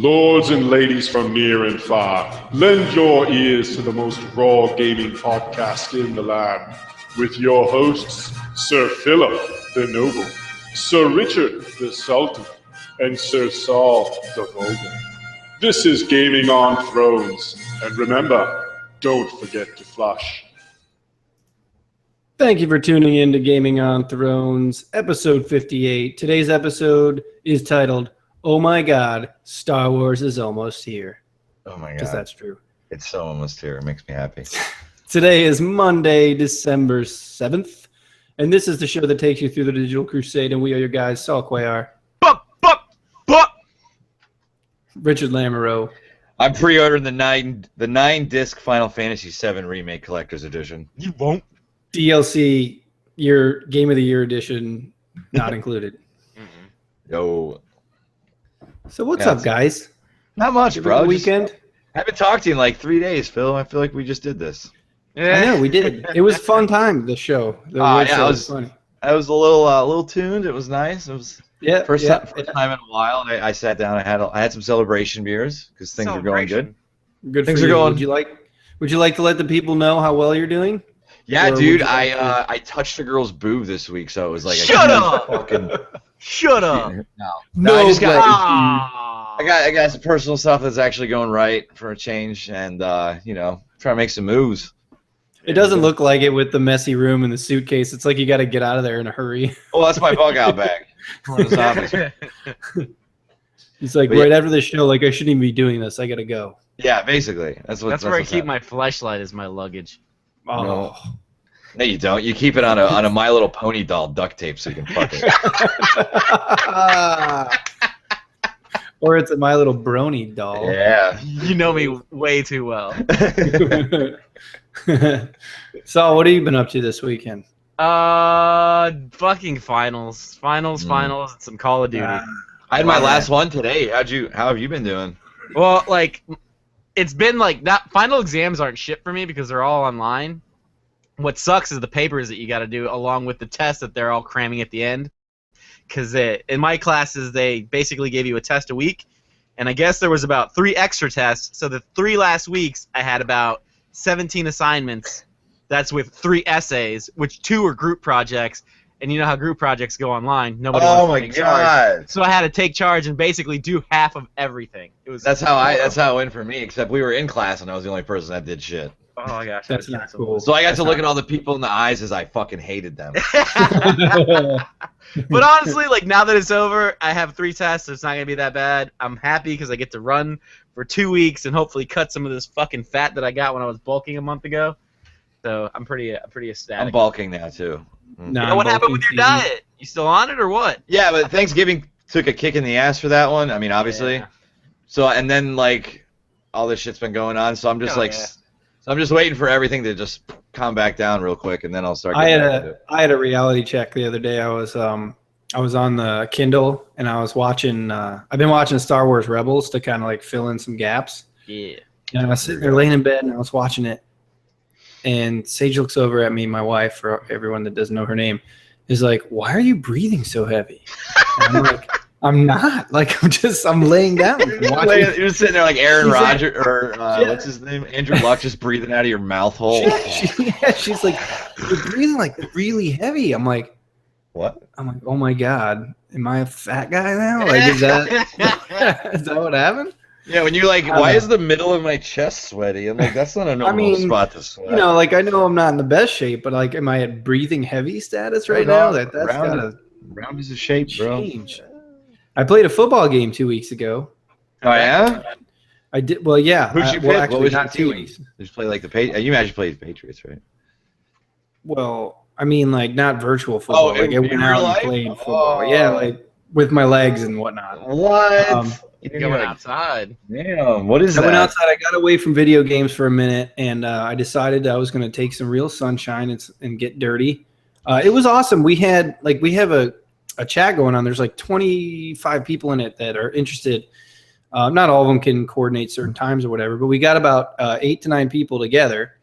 Lords and ladies from near and far, lend your ears to the most raw gaming podcast in the land, with your hosts, Sir Philip the Noble, Sir Richard the Sultan, and Sir Saul the Vulgar. This is Gaming on Thrones, and remember, don't forget to flush. Thank you for tuning in to Gaming on Thrones, episode 58. Today's episode is titled, Oh My God, Star Wars is Almost Here. Oh my God. Because that's true. It's so almost here. It makes me happy. Today is Monday, December 7th, and this is the show that takes you through the Digital Crusade, and we are your guys, Saul Quayar, Richard Lamoureux. I'm pre-ordering the 9-disc Final Fantasy VII Remake Collector's Edition. You won't. DLC, your Game of the Year edition, not included. Yo. So what's up, guys? Not much, bro. Weekend? I haven't talked to you in like 3 days, Phil. I feel like we just did this. I know, we did. It was a fun time, the show. It was funny. I was a little tuned. It was nice. It was first time in a while. I sat down. I had some celebration beers because things are going good. Good. Things are going. Would you like to let the people know how well you're doing? Yeah, dude. I touched a girl's boob this week, so it was like Shut up! No, I just got. I got some personal stuff that's actually going right for a change, and trying to make some moves. It doesn't look like it with the messy room and the suitcase. It's like you got to get out of there in a hurry. Oh, that's my bug out bag. He's like, right after this show, like I shouldn't even be doing this. I gotta go. Yeah, basically. That's where I keep my fleshlight as my luggage. Oh. No, you don't. You keep it on a My Little Pony doll duct tape so you can fuck it. Or it's a My Little Brony doll. Yeah. You know me way too well. So, what have you been up to this weekend? Fucking finals, and some Call of Duty. I had my last one today. How have you been doing? Well, like, it's been like that. Final exams aren't shit for me because they're all online. What sucks is the papers that you got to do along with the tests that they're all cramming at the end. Because in my classes, they basically gave you a test a week, and I guess there was about 3 extra tests. So the 3 last weeks, I had about 17 assignments. That's with 3 essays, which 2 are group projects. And you know how group projects go online. Nobody wants to take charge. So I had to take charge and basically do half of everything. That's how it went for me. Except we were in class and I was the only person that did shit. Oh my gosh, that's not cool. So I got to look at all the people in the eyes as I fucking hated them. But honestly, like now that it's over, I have 3 tests. So it's not gonna be that bad. I'm happy because I get to run for 2 weeks and hopefully cut some of this fucking fat that I got when I was bulking a month ago. So I'm pretty ecstatic. I'm bulking now too. No, what happened with your diet? You still on it or what? Yeah, but Thanksgiving took a kick in the ass for that one. I mean, obviously. Yeah. So and then like all this shit's been going on, so I'm just so I'm just waiting for everything to just calm back down real quick, and then I'll start. I had a reality check the other day. I was on the Kindle and I was watching. I've been watching Star Wars Rebels to kind of like fill in some gaps. Yeah. And I was sitting there laying in bed and I was watching it. And Sage looks over at me, my wife, for everyone that doesn't know her name, is like, "Why are you breathing so heavy?" And I'm like, "I'm not. Like, I'm laying down." You're just sitting there like Aaron Rodgers or what's his name, Andrew Luck, just breathing out of your mouth hole. She's like, "You're breathing like really heavy." I'm like, "What?" I'm like, "Oh my God, am I a fat guy now? Like, is that what happened?" Yeah, when you're like, why is the middle of my chest sweaty? I'm like, that's not a normal spot to sweat. You know, like I know I'm not in the best shape, but like, am I at breathing heavy status right now? That's gotta round is a shape, bro. Change. I played a football game 2 weeks ago. Oh yeah, I did. Well, yeah. Who'd you pick? Well, actually, what was not 2 weeks. Did you play like the Patriots? You actually played the Patriots, right? Well, I mean, like not virtual football. Like I went out and played football. Oh. Yeah, like with my legs and whatnot. What? You're going outside. Damn, what is that? I went outside. I got away from video games for a minute, and I decided I was going to take some real sunshine and get dirty. It was awesome. We have a chat going on. There's like 25 people in it that are interested. Not all of them can coordinate certain times or whatever, but we got about 8 to 9 people together.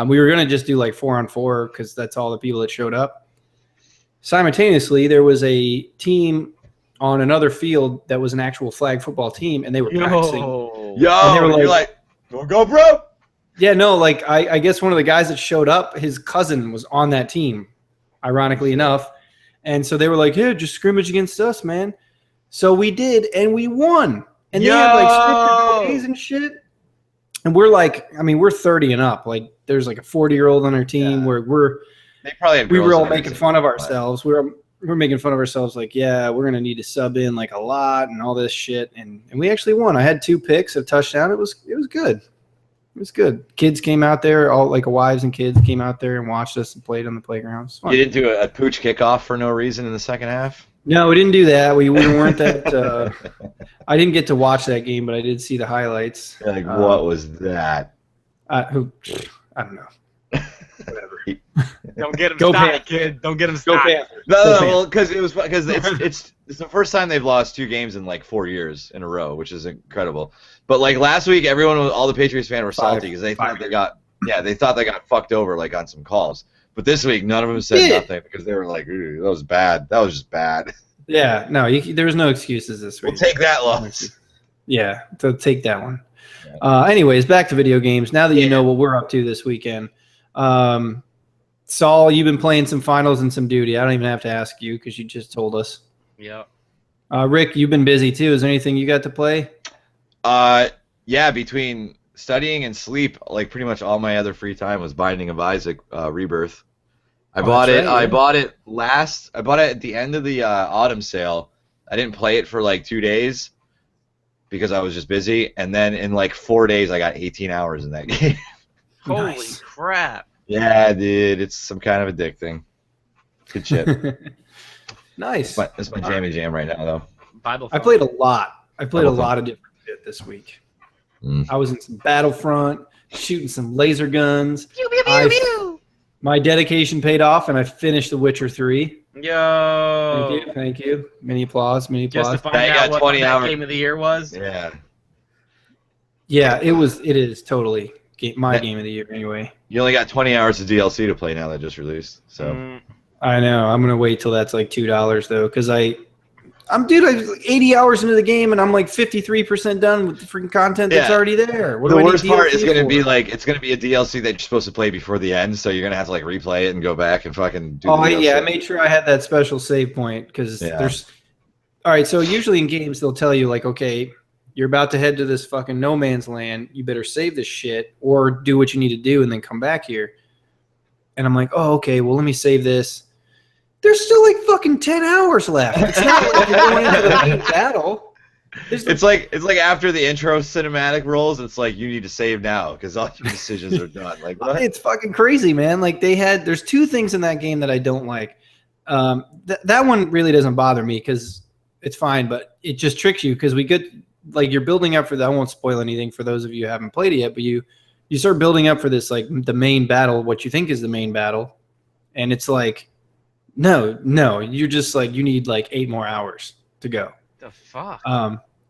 We were going to just do like 4-on-4 because that's all the people that showed up. Simultaneously, there was a team on another field that was an actual flag football team, and they were practicing. Yo, and they were you're like, go, bro. Yeah, no, like I guess one of the guys that showed up, his cousin was on that team, ironically enough. And so they were like, "Hey, just scrimmage against us, man." So we did, and we won. And they had like scripted plays and shit. And we're like, I mean, we're 30 and up. Like, there's like a 40-year-old on our team where they probably we were all making fun of ourselves. We're making fun of ourselves, like, yeah, we're gonna need to sub in like a lot and all this shit. And we actually won. I had 2 picks, a touchdown. It was good. It was good. Kids came out there, all like wives and kids came out there and watched us and played on the playground. You didn't do a pooch kickoff for no reason in the second half? No, we didn't do that. We weren't that. I didn't get to watch that game, but I did see the highlights. Like, what was that? I don't know. Whatever. Don't get him started, kid. Don't get him started. No, well, because it's the first time they've lost 2 games in like 4 years in a row, which is incredible. But like last week, all the Patriots fans were salty because they thought they got fucked over like on some calls. But this week, none of them said nothing because they were like, "Ooh, that was bad. That was just bad." Yeah, no, there was no excuses this week. We'll take that loss. Yeah, so take that one. Anyways, back to video games. Now that you know what we're up to this weekend, Saul, you've been playing some finals and some duty. I don't even have to ask you because you just told us. Yeah. Rick, you've been busy too. Is there anything you got to play? Yeah, between studying and sleep, like pretty much all my other free time was Binding of Isaac Rebirth. I bought it at the end of the autumn sale. I didn't play it for like 2 days because I was just busy, and then in like 4 days I got 18 hours in that game. Holy crap. Yeah, dude, it's some kind of addicting. Good shit. Nice. That's my jammy jam right now, though. I played a lot. I played a lot of different shit this week. I was in some Battlefront, shooting some laser guns. Pew, pew, pew, pew. My dedication paid off, and I finished The Witcher 3. Yo. Thank you. Many applause. Just to find out what 20 that game of the year was. Yeah. Yeah, it is totally my game of the year anyway. You only got 20 hours of DLC to play now that just released. So. I know. I'm gonna wait till that's like $2 though, because I'm 80 hours into the game and I'm like 53% done with the freaking content that's already there. The worst part is gonna be like it's gonna be a DLC that you're supposed to play before the end, so you're gonna have to like replay it and go back and fucking do. I made sure I had that special save point because there's. All right, so usually in games they'll tell you like, okay, you're about to head to this fucking no man's land. You better save this shit or do what you need to do and then come back here. And I'm like, oh, okay, well let me save this. There's still like fucking 10 hours left. It's not like you're going into the main battle. It's like after the intro cinematic rolls, it's like you need to save now because all your decisions are done. Like what? It's fucking crazy, man. Like there's 2 things in that game that I don't like. That one really doesn't bother me because it's fine, but it just tricks you because you're building up for that. I won't spoil anything for those of you who haven't played it yet, but you start building up for this like the main battle, what you think is the main battle, and it's like. No, you're just like you need like 8 more hours to go. The fuck?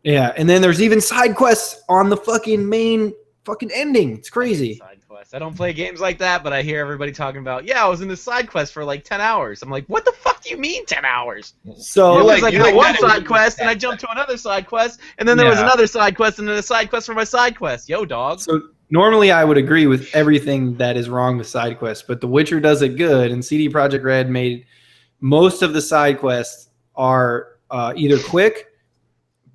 Yeah, and then there's even side quests on the fucking main fucking ending. It's crazy. Side quests. I don't play games like that, but I hear everybody talking about, I was in this side quest for like 10 hours. I'm like, what the fuck do you mean 10 hours? So it was like one side quest, and I jumped to another side quest, and then there was another side quest, and then a side quest for my side quest. Yo, dog. So normally I would agree with everything that is wrong with side quests, but The Witcher does it good, and CD Projekt Red made most of the side quests are either quick,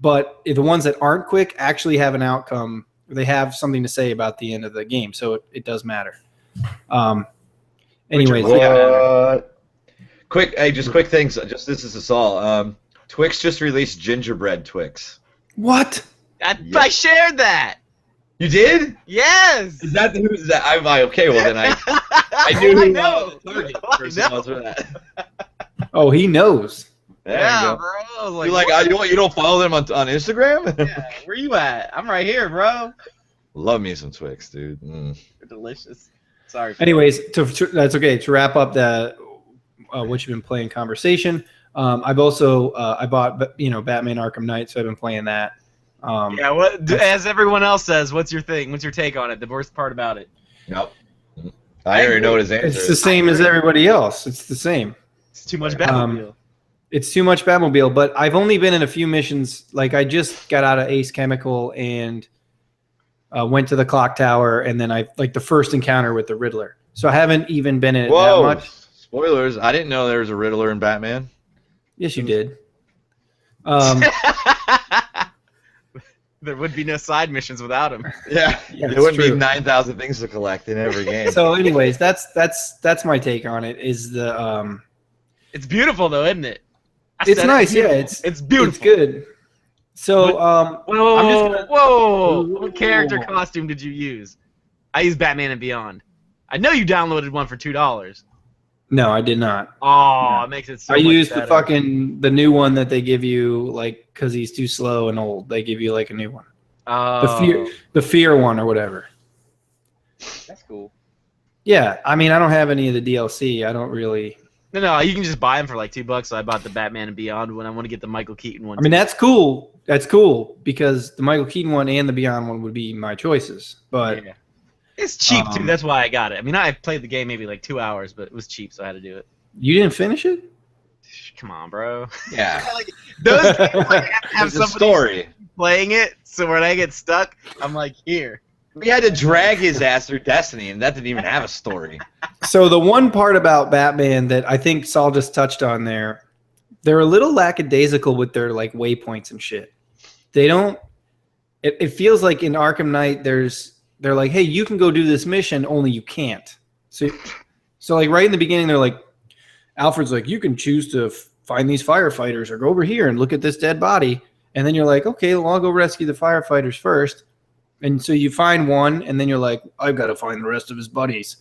but the ones that aren't quick actually have an outcome. They have something to say about the end of the game, so it does matter. Anyways, quick things. Just this is all. Twix just released gingerbread Twix. What? I shared that. You did? Yes. Is that who's that? I'm like, okay, well then I knew who the person was for that. Oh, he knows. Yeah, bro. Like, you don't follow them on Instagram? Yeah, where you at? I'm right here, bro. Love me some Twix, dude. They're delicious. Sorry. Anyways, that's okay. To wrap up the what you've been playing conversation, I've also I bought Batman Arkham Knight, so I've been playing that. As everyone else says, what's your thing? What's your take on it? The worst part about it? Yep. I already know what his answer is. It's the same as everybody else. It's the same. It's too much Batmobile. It's too much Batmobile, but I've only been in a few missions. Like I just got out of Ace Chemical and went to the clock tower, and then I like the first encounter with the Riddler. So I haven't even been in it that much. Spoilers! I didn't know there was a Riddler in Batman. Yes, you did. There would be no side missions without him. Yeah, there wouldn't be 9,000 things to collect in every game. So, anyways, that's my take on it. Is the It's beautiful though, isn't it? It's nice, yeah. It's beautiful. It's good. So, whoa! What character costume did you use? I used Batman and Beyond. I know you downloaded one for $2. No, I did not. Oh, it makes it so I much used better. the new one that they give you, like, because he's too slow and old. They give you like a new one. The fear one or whatever. That's cool. Yeah, I mean, I don't have any of the DLC. I don't really. No, you can just buy them for like $2. So I bought the Batman and Beyond one. I want to get the Michael Keaton one. I mean, that's cool. That's cool because the Michael Keaton one and the Beyond one would be my choices. But yeah. It's cheap too. That's why I got it. I mean, I played the game maybe like 2 hours, but it was cheap, so I had to do it. You didn't finish it? Come on, bro. Yeah. Like, those games like, have There's a somebody story. playing it, so when I get stuck, I'm like, here. We had to drag his ass through Destiny, and that didn't even have a story. So the one part about Batman that I think Saul just touched on there, they're a little lackadaisical with their like waypoints and shit. They don't. It feels like in Arkham Knight, they're like, hey, you can go do this mission, only you can't. So like right in the beginning, they're like, Alfred's like, you can choose to find these firefighters or go over here and look at this dead body. And then you're like, okay, well, I'll go rescue the firefighters first. And so you find one, and then you're like, I've got to find the rest of his buddies.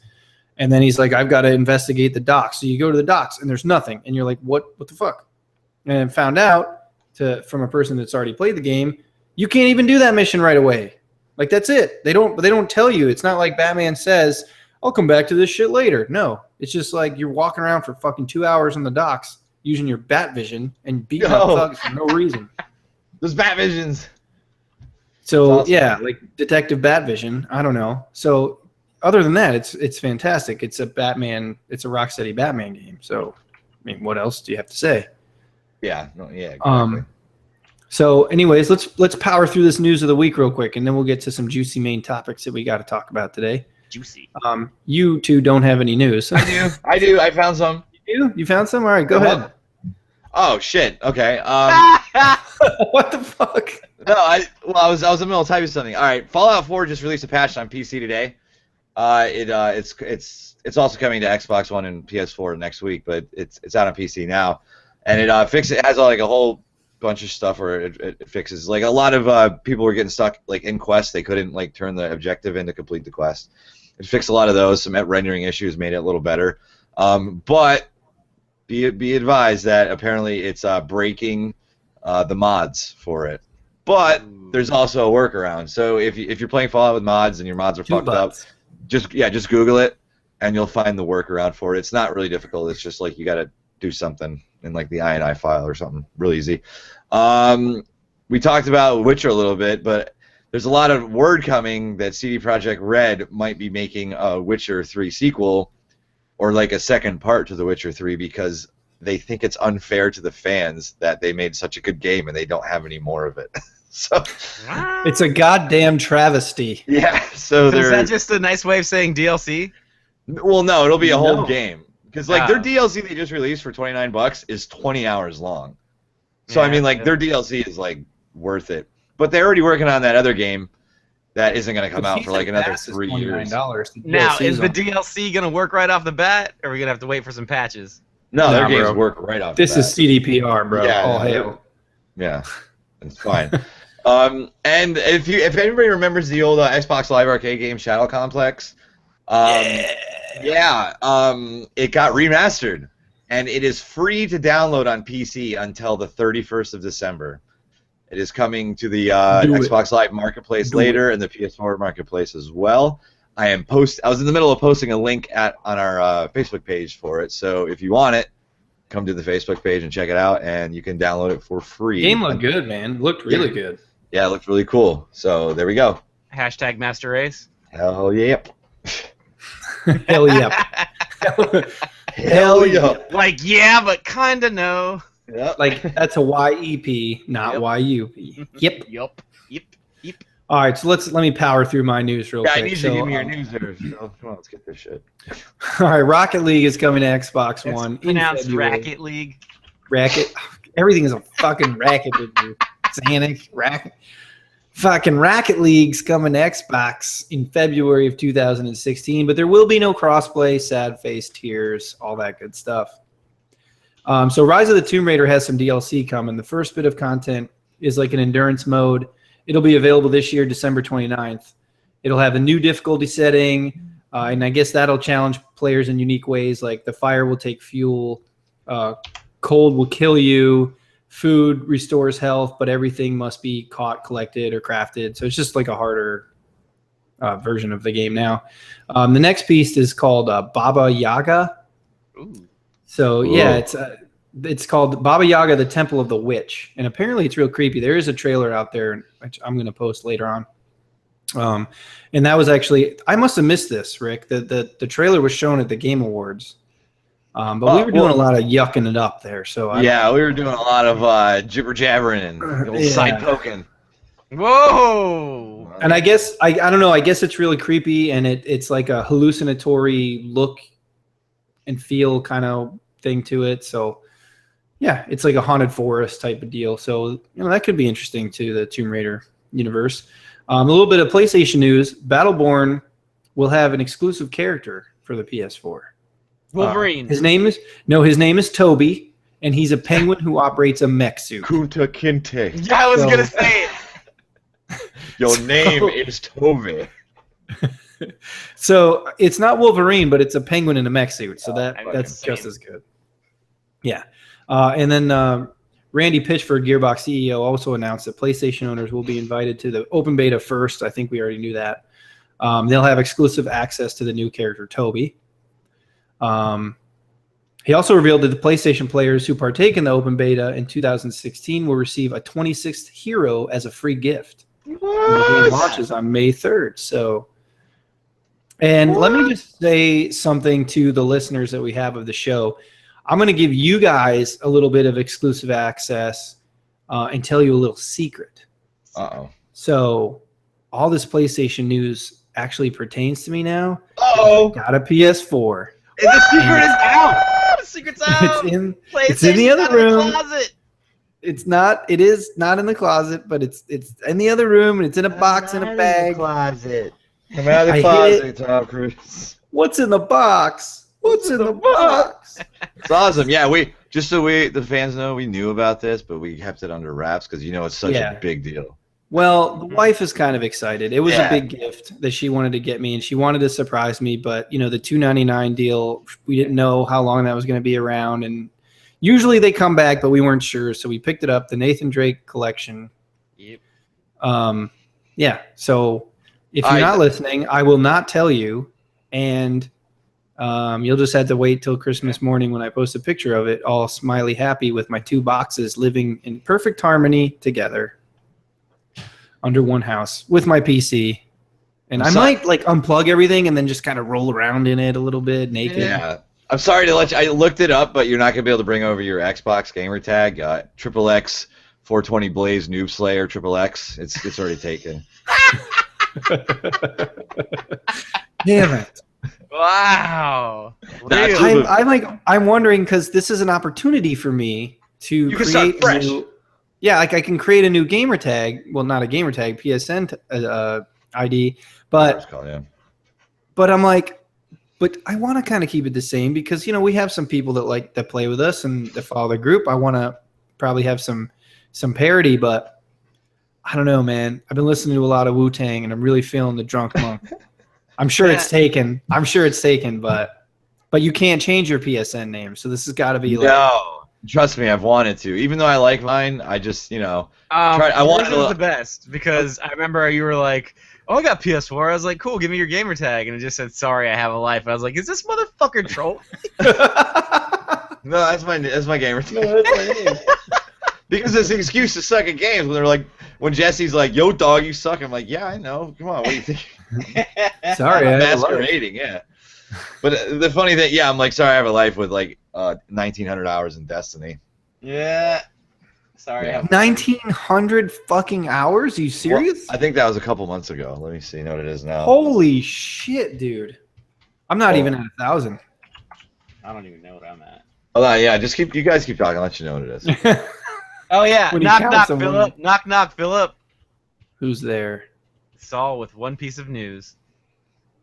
And then he's like, I've got to investigate the docks. So you go to the docks, and there's nothing. And you're like, what the fuck? And found out from a person that's already played the game, you can't even do that mission right away. Like, that's it. They don't tell you. It's not like Batman says, I'll come back to this shit later. No. It's just like you're walking around for fucking 2 hours on the docks using your bat vision and beating up thugs for no reason. Those bat visions. So awesome. yeah, like Detective Batvision. I don't know. So other than that, it's fantastic. It's a Rocksteady Batman game. So I mean, what else do you have to say? Yeah. No, yeah. Exactly. So anyways, let's power through this news of the week real quick, and then we'll get to some juicy main topics that we got to talk about today. Juicy. You two don't have any news. I do. I found some. You do? You found some? All right, go ahead. Oh shit. Okay. What the fuck? No, I was in the middle of typing something. All right, Fallout 4 just released a patch on PC today. It's also coming to Xbox One and PS4 next week, but it's out on PC now, and it has like a whole bunch of stuff where it fixes like a lot of people were getting stuck like in quests. They couldn't like turn the objective in to complete the quest. It fixed a lot of those. Some rendering issues made it a little better, but be advised that apparently it's breaking the mods for it. But there's also a workaround. So if you're playing Fallout with mods and your mods are fucked up, just Google it and you'll find the workaround for it. It's not really difficult. It's just like you got to do something in like the INI file or something. Really easy. We talked about Witcher a little bit, but there's a lot of word coming that CD Projekt Red might be making a Witcher 3 sequel or like a second part to The Witcher 3 because they think it's unfair to the fans that they made such a good game and they don't have any more of it. So it's a goddamn travesty. Yeah. So is that just a nice way of saying DLC? Well, no, it'll be a whole game because like their Oh. DLC they just released for $29 is 20 hours long. So I mean, like their DLC is like worth it. But they're already working on that other game that isn't going to come out for like another 3 years. Now, is the DLC going to work right off the bat, or are we going to have to wait for some patches? No, their Nah, games bro. work right off. This the is bat. CDPR, bro. Yeah, All hail. Yeah, it's fine. And if anybody remembers the old Xbox Live Arcade game Shadow Complex, it got remastered, and it is free to download on PC until the 31st of December. It is coming to the Xbox Live Marketplace later and the PS4 Marketplace as well. I was in the middle of posting a link on our Facebook page for it, so if you want it, come to the Facebook page and check it out, and you can download it for free. Game looked good, man. Looked really good. Yeah, it looked really cool. So there we go. Hashtag Master Race. Hell yep. Hell yeah. Hell yeah. Like, yeah, but kinda no. Yep. Like that's a YEP, not YUP. Yep. Yep. All right, so let me power through my news real quick. I need you to give me your news there. So, come on, let's get this shit. All right, Rocket League is coming to Xbox One. It's pronounced February. Racket League. Racket. Everything is a fucking racket with you. Xanax, racket. Fucking Rocket League's coming to Xbox in February of 2016, but there will be no crossplay, sad face, tears, all that good stuff. So Rise of the Tomb Raider has some DLC coming. The first bit of content is like an endurance mode. It'll be available this year, December 29th. It'll have a new difficulty setting, and I guess that'll challenge players in unique ways, like the fire will take fuel, cold will kill you, food restores health, but everything must be caught, collected, or crafted. So it's just like a harder version of the game now. The next piece is called Baba Yaga. Ooh. So yeah, it's called Baba Yaga, the Temple of the Witch, and apparently it's real creepy. There is a trailer out there, which I'm going to post later on. And that was actually, I must have missed this, Rick. The trailer was shown at the Game Awards, but we were doing a lot of yucking it up there. So we were doing a lot of jibber jabbering and side poking. Whoa! And I guess I don't know. I guess it's really creepy, and it's like a hallucinatory look and feel kind of thing to it. So yeah, it's like a haunted forest type of deal. So that could be interesting to the Tomb Raider universe. A little bit of PlayStation news: Battleborn will have an exclusive character for the PS4. Wolverine. His name is Toby, and he's a penguin who operates a mech suit. Kunta Kinte. Yeah, I was gonna say it. Your name is Toby. So it's not Wolverine, but it's a penguin in a mech suit. So that's just as good. Yeah. And then Randy Pitchford, Gearbox CEO, also announced that PlayStation owners will be invited to the open beta first. I think we already knew that. They'll have exclusive access to the new character, Toby. He also revealed that the PlayStation players who partake in the open beta in 2016 will receive a 26th hero as a free gift. What? The game launches on May 3rd. So, and let me just say something to the listeners that we have of the show. I'm going to give you guys a little bit of exclusive access and tell you a little secret. Uh-oh. So all this PlayStation news actually pertains to me now. Uh-oh. I got a PS4. And the secret is out. The secret's out. It's in the other room. Closet. It's not. It is not in the closet, but it's in the other room, and it's in a box in a bag. Closet. Come out of the closet, Tom Cruise. What's in the box? What's in the box? It's awesome. Yeah, the fans know, we knew about this, but we kept it under wraps because it's such a big deal. Well, the wife is kind of excited. It was a big gift that she wanted to get me, and she wanted to surprise me. But the $2.99 deal, we didn't know how long that was going to be around, and usually they come back, but we weren't sure, so we picked it up. The Nathan Drake collection. Yep. Yeah. So if you're not listening, I will not tell you, and you'll just have to wait till Christmas morning when I post a picture of it, all smiley happy with my two boxes living in perfect harmony together under one house with my PC. And I might unplug everything and then just kind of roll around in it a little bit naked. Yeah. I'm sorry to let you. I looked it up, but you're not gonna be able to bring over your Xbox gamer tag. XXX 420 Blaze Noob Slayer XXX. It's already taken. Damn it! Wow. I'm wondering because this is an opportunity for me to create fresh. I can create a new gamer tag. Well, not a gamer tag, PSN ID, but I'm like. But I want to kind of keep it the same because we have some people that play with us and that follow the group. I want to probably have some parity, but I don't know, man. I've been listening to a lot of Wu-Tang and I'm really feeling the drunk monk. I'm sure it's taken. But you can't change your PSN name, so this has got to be no. Trust me, I've wanted to. Even though I like mine, I just I wanted to. The best because I remember you were like, "Oh, I got PS4." I was like, "Cool, give me your gamer tag," and it just said, "Sorry, I have a life." I was like, "Is this motherfucker troll?" No, that's my gamer tag. No, that's my name. Because it's an excuse to suck at games. When Jesse's like, "Yo, dog, you suck," I'm like, "Yeah, I know. Come on, what do you think?" Sorry, I'm masquerading. Yeah. But the funny thing, I'm like, sorry, I have a life with 1,900 hours in Destiny. Yeah. Sorry. Yeah. 1,900 fucking hours? Are you serious? Well, I think that was a couple months ago. Let me see what it is now. Holy shit, dude! I'm not even at 1,000. I don't even know what I'm at. Oh yeah, just you guys keep talking. I'll let you know what it is. Oh yeah, When you knock count knock someone- Philip, knock knock Philip. Who's there? Saul with one piece of news.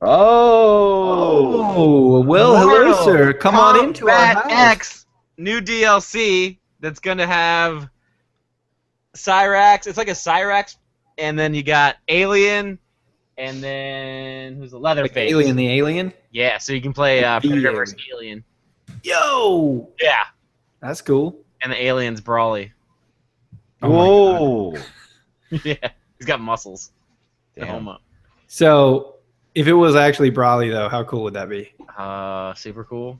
Oh, well, hello, Mortal sir. Come on into our Kombat house. X new DLC that's gonna have Cyrax. It's like a Cyrax, and then you got Alien, and then who's the Leatherface? Alien, the alien. Yeah, so you can play Predator vs. Alien. Yo, Yeah, that's cool. and the alien's Brawly. Oh my God. Whoa! Yeah, he's got muscles. To Damn. home up. So, if it was actually Brawly, though, how cool would that be? Super cool.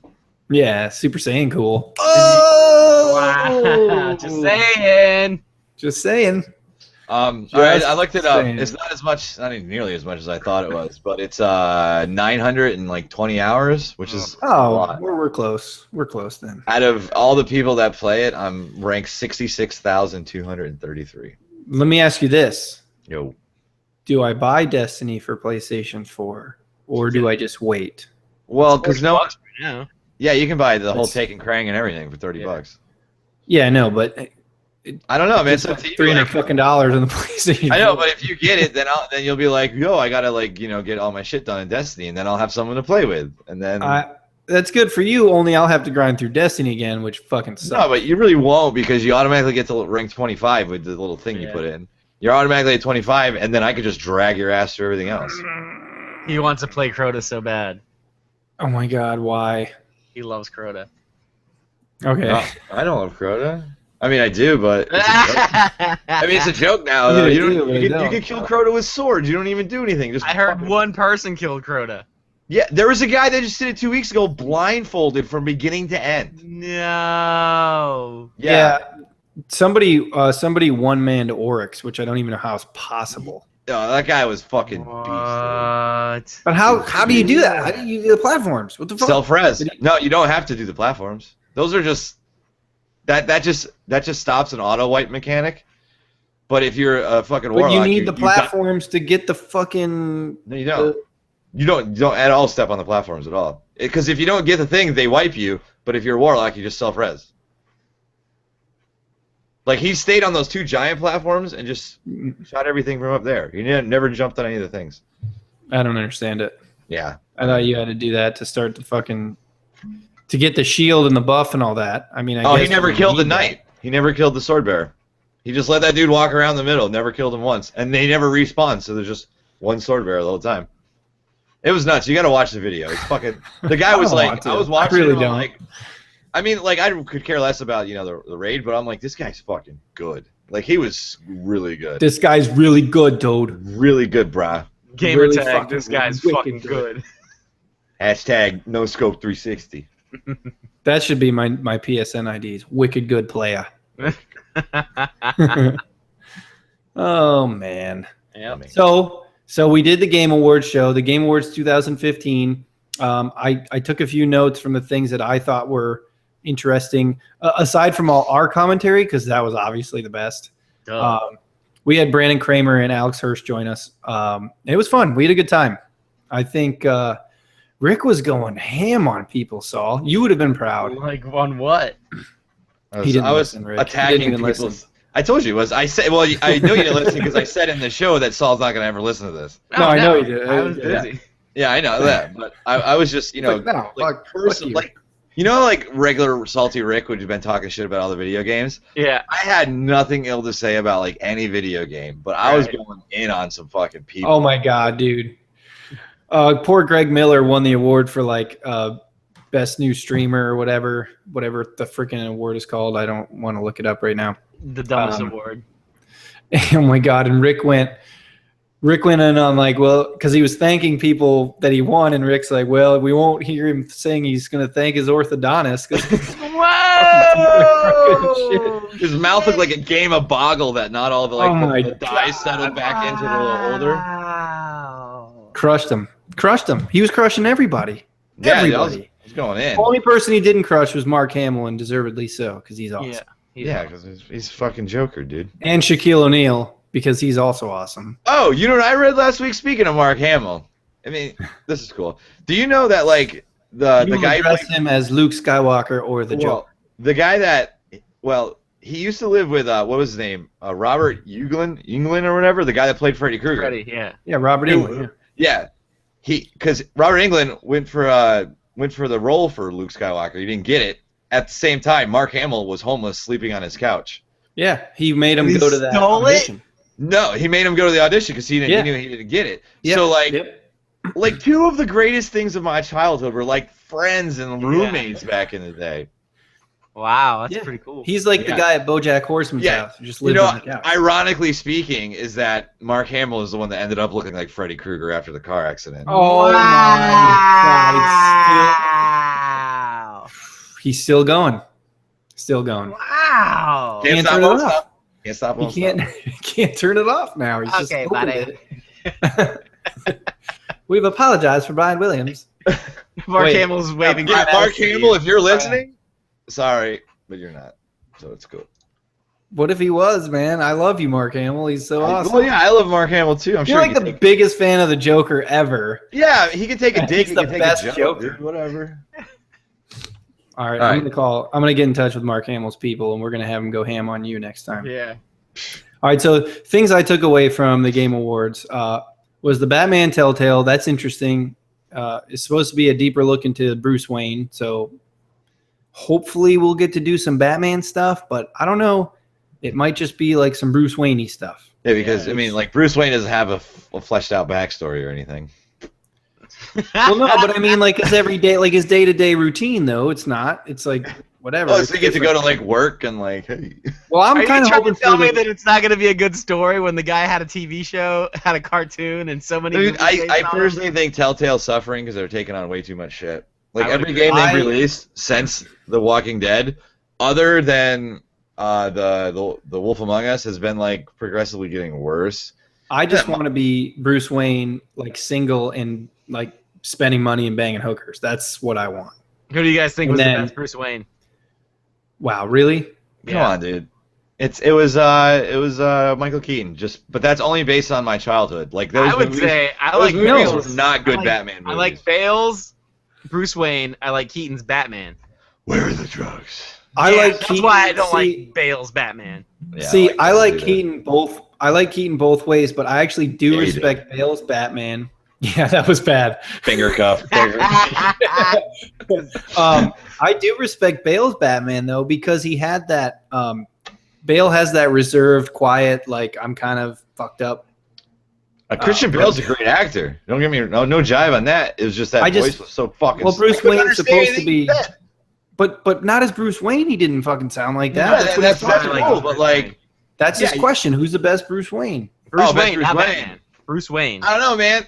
Yeah, Super Saiyan cool. Wow, just saying. Just saying. I looked it up. saying. It's not as much, not even nearly as much as I thought it was, but it's 920 hours, which is a Oh, lot. we're close. We're close then. Out of all the people that play it, I'm ranked 66,233. Let me ask you this. Yo. Do I buy Destiny for PlayStation 4, or do I just wait? Well, because no, $40 right now. yeah, you can buy the whole That's- take and Krang and everything for $30. Yeah, no, but I don't know, man. It's up to you. $300 Like, fucking dollars on the PlayStation. I know, but if you get it, then you'll be like, yo, I gotta get all my shit done in Destiny, and then I'll have someone to play with, and then. That's good for you. Only I'll have to grind through Destiny again, which fucking sucks. No, but you really won't because you automatically get to rank 25 with the little thing you put in. You're automatically at 25, and then I could just drag your ass through everything else. He wants to play Crota so bad. Oh my God, why? He loves Crota. Okay. No, I don't love Crota. I mean, I do, but it's a joke. I mean, it's a joke now, though. Yeah, You I can kill Crota with swords. You don't even do anything. Just I heard fucking- one person killed Crota. Yeah, there was a guy that just did it 2 weeks ago, blindfolded from beginning to end. No. Yeah. Somebody one-manned Oryx, which I don't even know how it's possible. Oh, that guy was fucking beast. What? But how do you do that? How do you do the platforms? What the fuck? Self-res. No, you don't have to do the platforms. Those are just that just stops an auto wipe mechanic. But if you're a fucking But warlock, you need the platforms to get the fucking. No, you don't. You don't at all step on the platforms at all. Because if you don't get the thing, they wipe you. But if you're a warlock, you just self-res. Like, he stayed on those 2 giant platforms and just shot everything from up there. He never jumped on any of the things. I don't understand it. Yeah. I thought you had to do that to start the fucking to get the shield and the buff and all that. I mean, I Oh, guess he never you killed the need that. knight. He never killed the sword bearer. He just let that dude walk around the middle. Never killed him once, and they never respawn. So there's just one sword bearer the whole time. It was nuts. You got to watch the video. It's fucking. The guy was like, I was watching. I really it, and I'm don't. like, I mean, like, I could care less about the raid, but I'm like, this guy's fucking good. Like, he was really good. This guy's really good, dude. Really good, brah. Gamer Really tag. fucking This guy's wicked fucking good. Hashtag no scope 360. That should be my PSN IDs. Wicked good player. Oh man. Yep. So we did the Game Awards show, the Game Awards 2015. I took a few notes from the things that I thought were interesting, aside from all our commentary, because that was obviously the best. We had Brandon Kramer and Alex Hirsch join us. It was fun. We had a good time. I think Rick was going ham on people, Saul. You would have been proud. Like on what? I He didn't was listen, Rick. He attacking didn't even people's. listen. I told you it was. I said. Well, I know you didn't listen because I said in the show that Saul's not gonna ever listen to this. No, I know you did. I was Yeah. busy. Yeah, I know that, but I was just Like, no, fuck you. like like regular salty Rick would have been talking shit about all the video games. Yeah. I had nothing ill to say about like any video game, but I was Right. going in on some fucking people. Oh my god, dude. Poor Greg Miller won the award for like best new streamer or whatever the freaking award is called. I don't want to look it up right now. The dumbest award. Oh my god! And Rick went in on like, well, because he was thanking people that he won, and Rick's like, well, we won't hear him saying he's going to thank his orthodontist. 'Cause Whoa! His mouth looked like a game of Boggle that not all the Oh my the dice settled back into it a little older. Wow. crushed him. He was crushing everybody. Yeah, Everybody. I was going in. The only person he didn't crush was Mark Hamill, and deservedly so, because he's awesome. Yeah. Yeah, because he's fucking Joker, dude. And Shaquille O'Neal, because he's also awesome. Oh, you know what I read last week? Speaking of Mark Hamill, I mean, this is cool. Do you know that like the guy address him as Luke Skywalker or the Joker? The guy that he used to live with what was his name? Robert Englund or whatever. The guy that played Freddy Krueger. Yeah, Robert Englund. Yeah, because Robert Englund went for the role for Luke Skywalker. He didn't get it. At the same time, Mark Hamill was homeless, sleeping on his couch. Yeah, he made him go to that audition. No, he made him go to the audition because he knew he didn't get it. Yep. So like two of the greatest things of my childhood were like friends and roommates back in the day. Wow, that's pretty cool. He's like the guy at BoJack Horseman's house who just lived on the couch. Ironically speaking, is that Mark Hamill is the one that ended up looking like Freddy Krueger after the car accident. Oh my God! He's still going. Still going. Wow! Can't stop, won't stop. Can't stop, won't stop. Can't turn it off now. He's okay, buddy. We've apologized for Brian Williams. Mark Hamill's waving. Yeah, Mark Hamill, if you're listening, sorry, but you're not. So it's cool. What if he was, man? I love you, Mark Hamill. He's so awesome. Well, yeah, I love Mark Hamill too. You're like the biggest fan of the Joker ever. Yeah, he can take a dig. He can take a joke, Joker. Dude, whatever. All right, I'm gonna get in touch with Mark Hamill's people, and we're gonna have him go ham on you next time. Yeah. All right. So things I took away from the Game Awards was the Batman Telltale. That's interesting. It's supposed to be a deeper look into Bruce Wayne. So hopefully we'll get to do some Batman stuff, but I don't know. It might just be like some Bruce Wayne-y stuff. Yeah, because I mean, like Bruce Wayne doesn't have a fleshed out backstory or anything. Well, no, but I mean, like his everyday, like his day-to-day routine, though. It's not. It's like whatever. Oh, so you get to go to like work and like, hey. Well, I'm kind of hoping to tell me that it's not going to be a good story when the guy had a TV show, had a cartoon, and so many. Dude, I personally think Telltale's suffering because they're taking on way too much shit. Like every game they've released since The Walking Dead, other than the Wolf Among Us, has been like progressively getting worse. I just want to be Bruce Wayne, like single and like spending money and banging hookers. That's what I want. Who do you guys think was the best Bruce Wayne? Wow, really? Come on, dude. It was Michael Keaton. But that's only based on my childhood. Like those movies were not good Batman movies. I like Bale's Bruce Wayne. I like Keaton's Batman. Where are the drugs? That's why I don't like Bale's Batman. Yeah, I like Keaton both. I like Keaton both ways, but I actually do respect Bale's Batman. Yeah, that was bad. Finger cuff. I do respect Bale's Batman though, because he had that. Bale has that reserved, quiet, like I'm kind of fucked up. Christian Bale's a great actor. Don't get me no jive on that. It was just that voice was so fucking. Well, Bruce Wayne's supposed to be, but not as Bruce Wayne. He didn't fucking sound like that. Yeah, that's cool. But like, that's his question. Who's the best Bruce Wayne? Bruce Wayne, not Batman. Bruce Wayne. I don't know, man.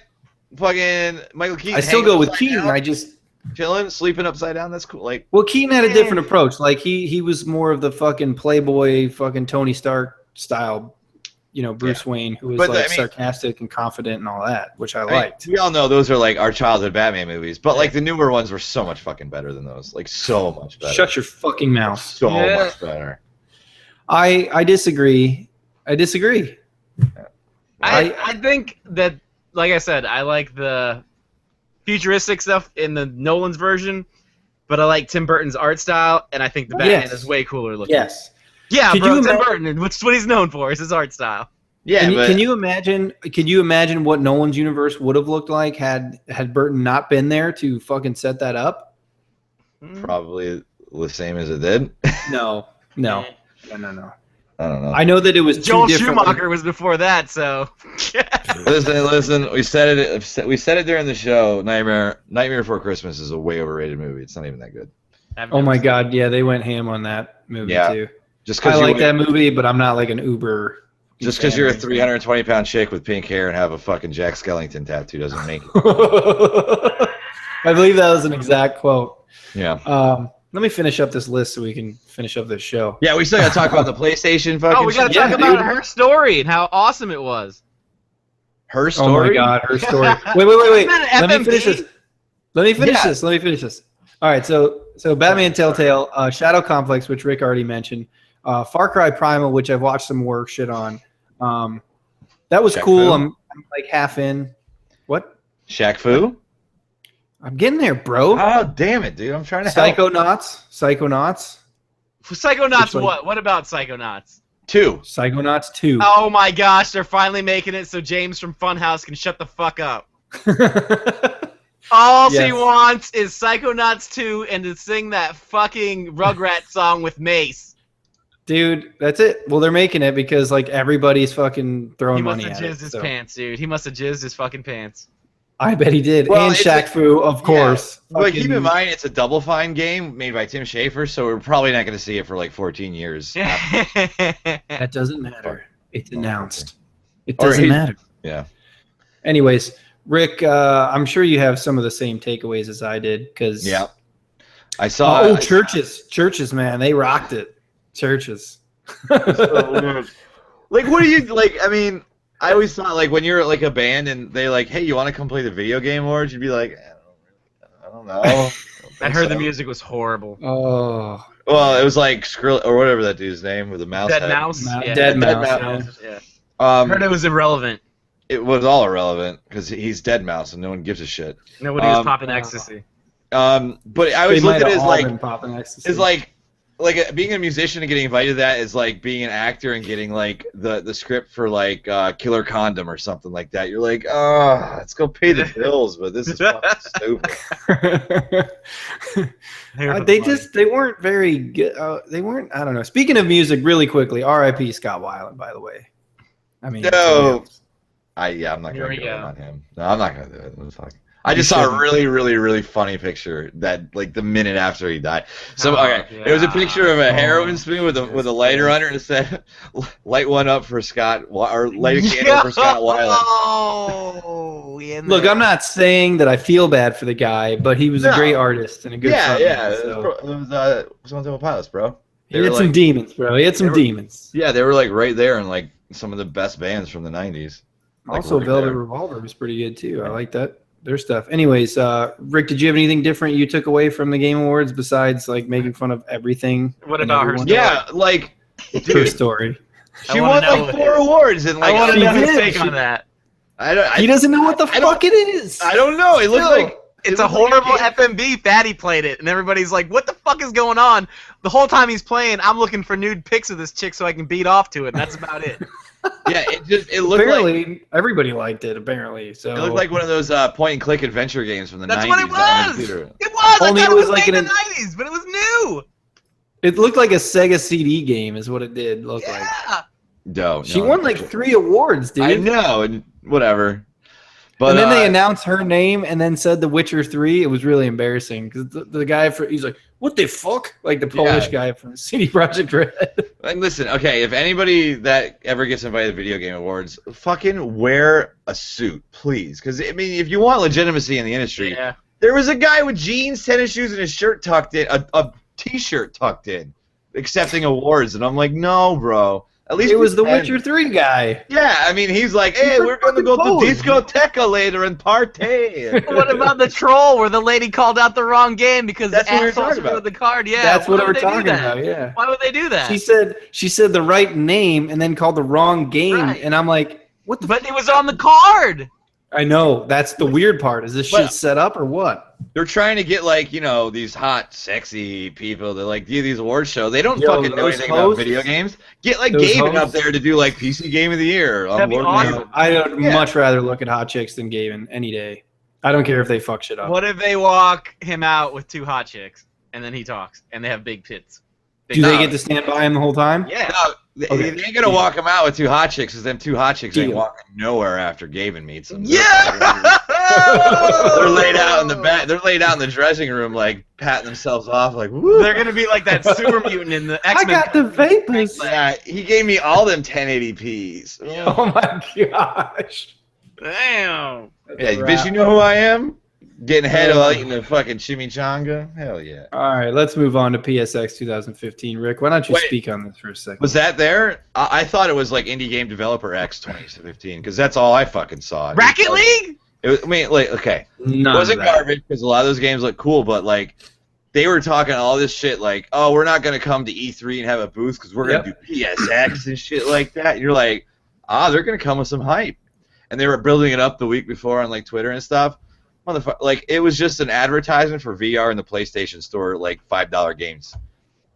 Fucking Michael Keaton. I still go with Keaton. I just chilling, sleeping upside down. That's cool. Like, well, Keaton had a different approach. Like he was more of the fucking playboy, fucking Tony Stark style, Bruce Wayne, who was sarcastic and confident and all that, which I liked. We all know those are like our childhood Batman movies, but like the newer ones were so much fucking better than those. Like so much better. Shut your fucking mouth. So much better. I disagree. I disagree. I think that, like I said, I like the futuristic stuff in the Nolan's version, but I like Tim Burton's art style, and I think the Batman is way cooler looking. Yes. Yeah, Tim Burton, which is what he's known for, is his art style. Yeah, can you imagine what Nolan's universe would have looked like had Burton not been there to fucking set that up? Probably the same as it did. No. I don't know. I know that it was Joel Schumacher was before that, so. listen. We said it during the show. Nightmare Before Christmas is a way overrated movie. It's not even that good. Oh my God! Yeah, they went ham on that movie too. I like that movie, but I'm not like an uber. Just because you're a 320-pound chick with pink hair and have a fucking Jack Skellington tattoo doesn't make it. I believe that was an exact quote. Yeah. Let me finish up this list so we can finish up this show. Yeah, we still got to talk about the PlayStation fucking. Oh, we got to talk about her story and how awesome it was. Her story? Oh my God, her story. Wait. Let me finish this. All right, so Batman Telltale, Shadow Complex, which Rick already mentioned. Far Cry Primal, which I've watched some more shit on. That was Shaq cool. Fu? I'm like half in. What? Shaq Fu? I'm getting there, bro. Oh, damn it, dude. I'm trying to help. Psychonauts. Psychonauts, Like- what? What about Psychonauts? 2. Psychonauts 2. Oh my gosh, they're finally making it so James from Funhouse can shut the fuck up. All he Yes. wants is Psychonauts 2 and to sing that fucking Rugrats song with Mace. Dude, that's it. Well, they're making it because like everybody's fucking throwing He must money have at jizzed it. his so. pants, dude. He must have jizzed his fucking pants. I bet he did. Well, And it's Shaq Fu, of course. But keep in Fucking- mind, it's a Double Fine game made by Tim Schafer, so we're probably not going to see it for like 14 years. That doesn't matter. It's announced. It Or doesn't he- matter. Yeah. Anyways, Rick, I'm sure you have some of the same takeaways as I did. Cause, Yeah. I saw. Oh, churches, man, they rocked it. Churches. Like, what do you like? I mean, I always thought like when you're like a band and they like, hey, you want to come play the video game awards? You'd be like, I don't know. I heard the music was horrible. Oh, Well, it was like Skrill or whatever that dude's name with the mouse. Dead head. Mouse? Yeah. Dead Mouse. Mouse. yeah. Yeah. Um, Heard it was irrelevant. it was all irrelevant because he's Dead Mouse and no one gives a shit. Nobody was Um, popping ecstasy. But I They always might looked at it have as all like been popping ecstasy. it's like being a musician and getting invited to that is like being an actor and getting like the script for like Killer Condom or something like that. You're like, oh, let's go pay the bills, but this is fucking stupid. They weren't very good. They weren't. I don't know. Speaking of music, really quickly, R.I.P. Scott Weiland. By the way, I mean, No. I'm not Here gonna we go go. on him. No, I'm not gonna do it. Fuck. I just saw a really, really, really funny picture that like the minute after he died. So Oh, okay, it was a picture of a heroin Oh, spoon with a lighter under it and it said, "Light one up for Scott," or "Light a candle for Scott Weiland." Oh, yeah. Look, I'm not saying that I feel bad for the guy, but he was a No. great artist and a good Yeah, frontman, yeah. so. It was Stone Temple Pilots, bro. He had some demons, bro. He had some they were- demons. Yeah, they were like right there in like some of the best bands from the '90s. Like, Also, right Velvet there. Revolver was pretty good too. I like that. Their stuff. Anyways, Rick, did you have anything different you took away from the Game Awards besides like making fun of everything? What and about her everyone? story? Yeah, like Her dude, story. she I won wanna know like what 4 it is. awards and I like want to she know his did. take She- on that. He doesn't know what the I don't- fuck it is. I don't know. It looked like It's it a looked like horrible game- FMV. Fatty played it, and everybody's like, "What the fuck is going on?" The whole time he's playing, I'm looking for nude pics of this chick so I can beat off to it, and that's about it. Yeah, it looked like Apparently, everybody liked it. Apparently, so it looked like one of those point and click adventure games from the That's 90s. what it that was. went to theater. It was. Only I thought it it was was like like in in the a- 90s, but it was new. it looked like a Sega CD game, is what it did look like. Yeah. No, She no, won like 3 awards, dude. I know, and whatever. But and then they announced her name and then said The Witcher 3. It was really embarrassing because the guy, he's like, what the fuck? Like the Polish guy from CD Projekt Red. like, listen, okay, if anybody that ever gets invited to video game awards, fucking wear a suit, please. Because I mean, if you want legitimacy in the industry, Yeah. there was a guy with jeans, tennis shoes, and his shirt tucked in, a t-shirt tucked in, accepting awards, and I'm like, no, bro. At least It was the pretend. Witcher 3 guy. Yeah, I mean, he's like, hey, we're going to go to discoteca later and party. What about the troll where the lady called out the wrong game because That's the what we were assholes talking about. wrote the card? Yeah. That's what why we're would they do talking that? about, yeah. Why would they do that? She said the right name and then called the wrong game. Right. And I'm like, what the But it was on the card. I know. That's the weird part. Is this But- shit set up or what? They're trying to get, like, you know, these hot, sexy people that, like, do these award shows. They don't Yo, fucking know those anything hosts- about video games. Get, like, those Gaben up hosts- there to do, like, PC Game of the Year. That'd be Lord awesome. knows. I'd Yeah. much rather look at hot chicks than Gavin any day. I don't care if they fuck shit up. What if they walk him out with 2 hot chicks and then he talks and they have big tits? Do they get to stand by him the whole time? Yeah. No, they Okay. ain't gonna walk him out with 2 hot chicks, because them 2 hot chicks ain't Deal. walking nowhere after Gaben meets them. Yeah. They're laid out in the back. They're laid out in the dressing room, like patting themselves off, like, woo. They're gonna be like that sewer mutant in the I X-Men. got the vapors. Yeah, he gave me all them 1080p's. Yeah, Oh my gosh. Damn. bitch, you know who I am? Getting head while eating a fucking chimichanga? Hell yeah. All right, let's move on to PSX 2015. Rick, why don't you Wait. speak on this for a second? Was that there? I thought it was like Indie Game Developer X 2015, because that's all I fucking saw. Racket League? It was, I mean, like, okay. None It wasn't of that. garbage, because a lot of those games look cool, but, like, they were talking all this shit like, oh, we're not going to come to E3 and have a booth because we're going to do PSX and shit like that. And you're like, they're going to come with some hype. And they were building it up the week before on like Twitter and stuff. Like it was just an advertisement for VR in the PlayStation Store, like $5 games.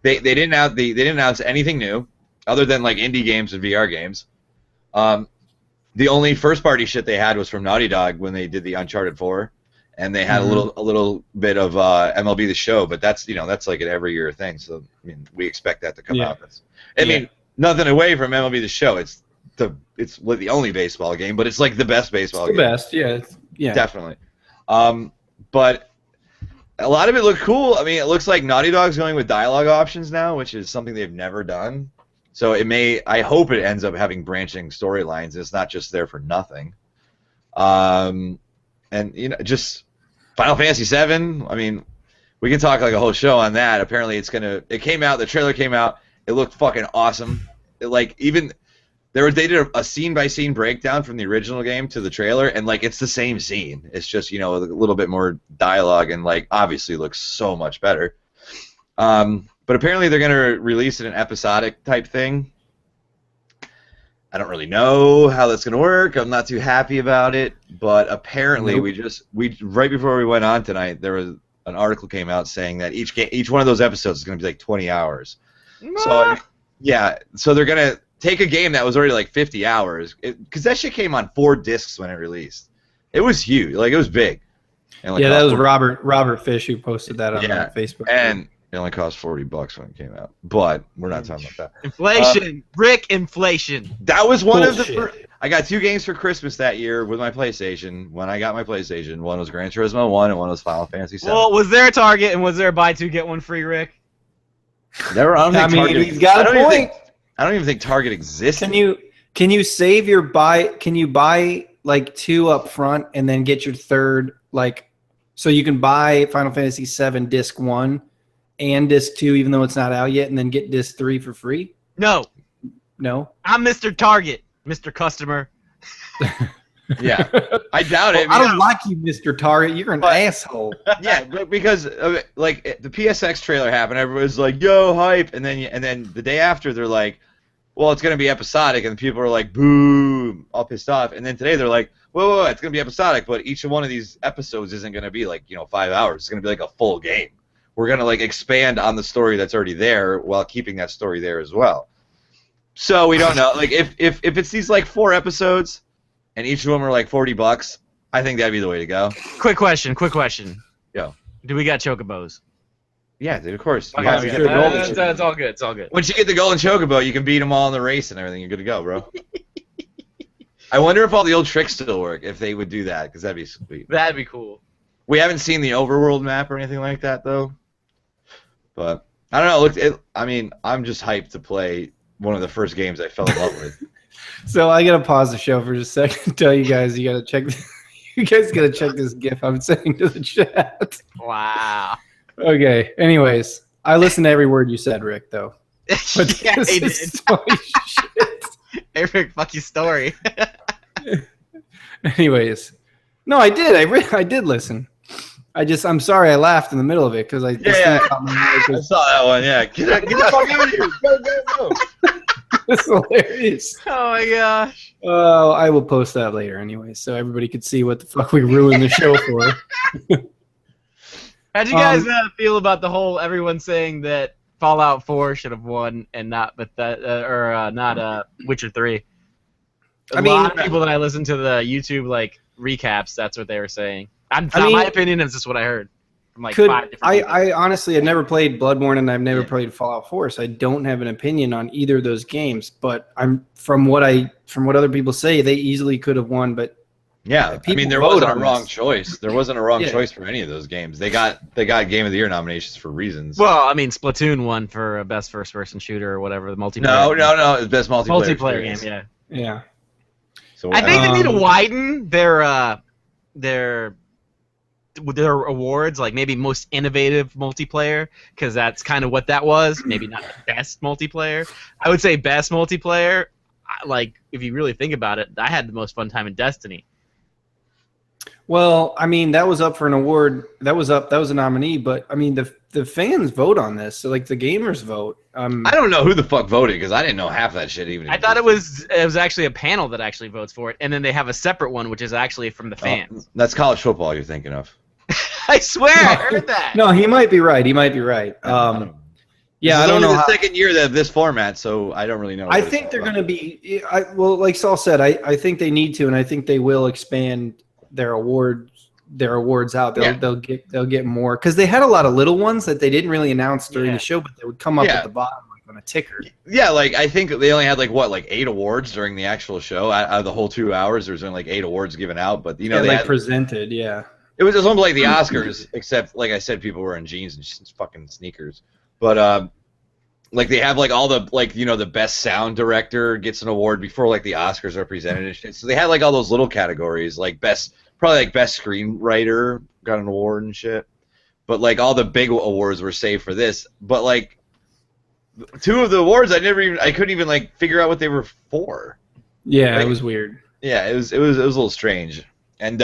They didn't announce anything new other than like indie games and VR games. The only first party shit they had was from Naughty Dog when they did the Uncharted 4, and they had a little bit of MLB The Show, but that's like an every year thing. So I mean, we expect that to come out. I mean, nothing away from MLB The Show. It's the only baseball game, but it's like the best baseball game. The best, yeah. Definitely. But a lot of it looked cool. I mean, it looks like Naughty Dog's going with dialogue options now, which is something they've never done. So I hope it ends up having branching storylines. It's not just there for nothing. And just Final Fantasy VII. I mean, we can talk like a whole show on that. Apparently, it came out. The trailer came out. It looked fucking awesome. They did a scene-by-scene breakdown from the original game to the trailer, and like it's the same scene. It's just a little bit more dialogue, and like obviously looks so much better. But apparently they're gonna release it an episodic type thing. I don't really know how that's gonna work. I'm not too happy about it, but apparently we right before we went on tonight, there was an article came out saying that each one of those episodes is gonna be like 20 hours. So yeah, so they're gonna take a game that was already like 50 hours, because that shit came on 4 discs when it released. It was huge, like it was big. And like that was Robert Fish who posted that on Facebook. And it only cost $40 when it came out, but we're not talking about that. Inflation, Rick, inflation. That was one of the first. I got 2 games for Christmas that year with my PlayStation. When I got my PlayStation, one was Gran Turismo 1 and one was Final Fantasy 7. Well, was there a Target and was there a buy 2 get 1 free, Rick? Never. He's got a point. I don't even think Target exists. Can you save your buy? Can you buy like 2 up front and then get your third so you can buy Final Fantasy VII Disc 1 and Disc 2 even though it's not out yet, and then get Disc 3 for free? No. I'm Mr. Target, Mr. Customer. Yeah, I doubt it. I don't like you, Mr. Target. You're an asshole. Yeah, but because the PSX trailer happened, everyone's like, "Yo, hype!" And then the day after, they're like, "Well, it's gonna be episodic," and people are like, "Boo!" all pissed off. And then today they're like, "Whoa, it's gonna be episodic, but each one of these episodes isn't gonna be 5 hours. It's gonna be like a full game. We're gonna expand on the story that's already there while keeping that story there as well." So we don't know. If it's these 4 episodes, and each of them are $40, I think that'd be the way to go. Quick question. Yo. Do we got chocobos? Yeah, dude, of course. Okay, that's all good. It's all good. Once you get the golden chocobo, you can beat them all in the race and everything. You're good to go, bro. I wonder if all the old tricks still work, if they would do that, because that'd be sweet. That'd be cool. We haven't seen the overworld map or anything like that, though. But, I don't know. I'm just hyped to play one of the first games I fell in love with. So I gotta pause the show for just a second to tell you guys you guys gotta check this GIF I'm sending to the chat. Wow. Okay. Anyways, I listened to every word you said, Rick. Though. But Yeah, this he is did. funny shit. Hey, Rick, fuck your story. Anyways, no, I did. I did listen. I'm sorry I laughed in the middle of it because I I saw that one. Yeah, get the fuck out of here! Go! It's hilarious. Oh my gosh. Oh, I will post that later anyway, so everybody could see what the fuck we ruined the show for. How'd you guys feel about the whole everyone saying that Fallout 4 should have won and not Witcher 3? A lot of people that I listen to the YouTube recaps, that's what they were saying. My opinion is just what I heard from 5 different people. I honestly had never played Bloodborne and I've never played Fallout 4, so I don't have an opinion on either of those games. But from what other people say, they easily could have won. But yeah, there wasn't a wrong choice. There wasn't a wrong choice for any of those games. They got Game of the Year nominations for reasons. Well, Splatoon won for best first-person shooter or whatever, the multiplayer. No, it's best multiplayer game. Yeah. Yeah. So I think they need to widen their awards, maybe most innovative multiplayer, because that's kind of what that was. Maybe not the best multiplayer. I would say best multiplayer. If you really think about it, I had the most fun time in Destiny. Well, that was up for an award. That was a nominee, but the fans vote on this, so like the gamers vote. I don't know who the fuck voted because I didn't know half that shit even. I thought it was actually a panel that actually votes for it, and then they have a separate one which is actually from the fans. That's college football you're thinking of. I swear, I heard that. No, he might be right. He might be right. Yeah, I don't know. This is the second year of this format, so I don't really know. I think they're going to be. Well, like Saul said, I think they need to, and I think they will expand their awards out. They'll get more because they had a lot of little ones that they didn't really announce during the show, but they would come up at the bottom like on a ticker. Yeah, like I think they only had like 8 awards during the actual show. Out of the whole 2 hours, there was only like 8 awards given out, but they had presented. Yeah, it was almost like the Oscars, except like I said, people were in jeans and fucking sneakers. But like they have like all the the best sound director gets an award before like the Oscars are presented and shit. So they had like all those little categories like best screenwriter got an award and shit. But like all the big awards were saved for this. But like 2 of the awards I couldn't even like figure out what they were for. Yeah, like, it was weird. Yeah, it was a little strange. And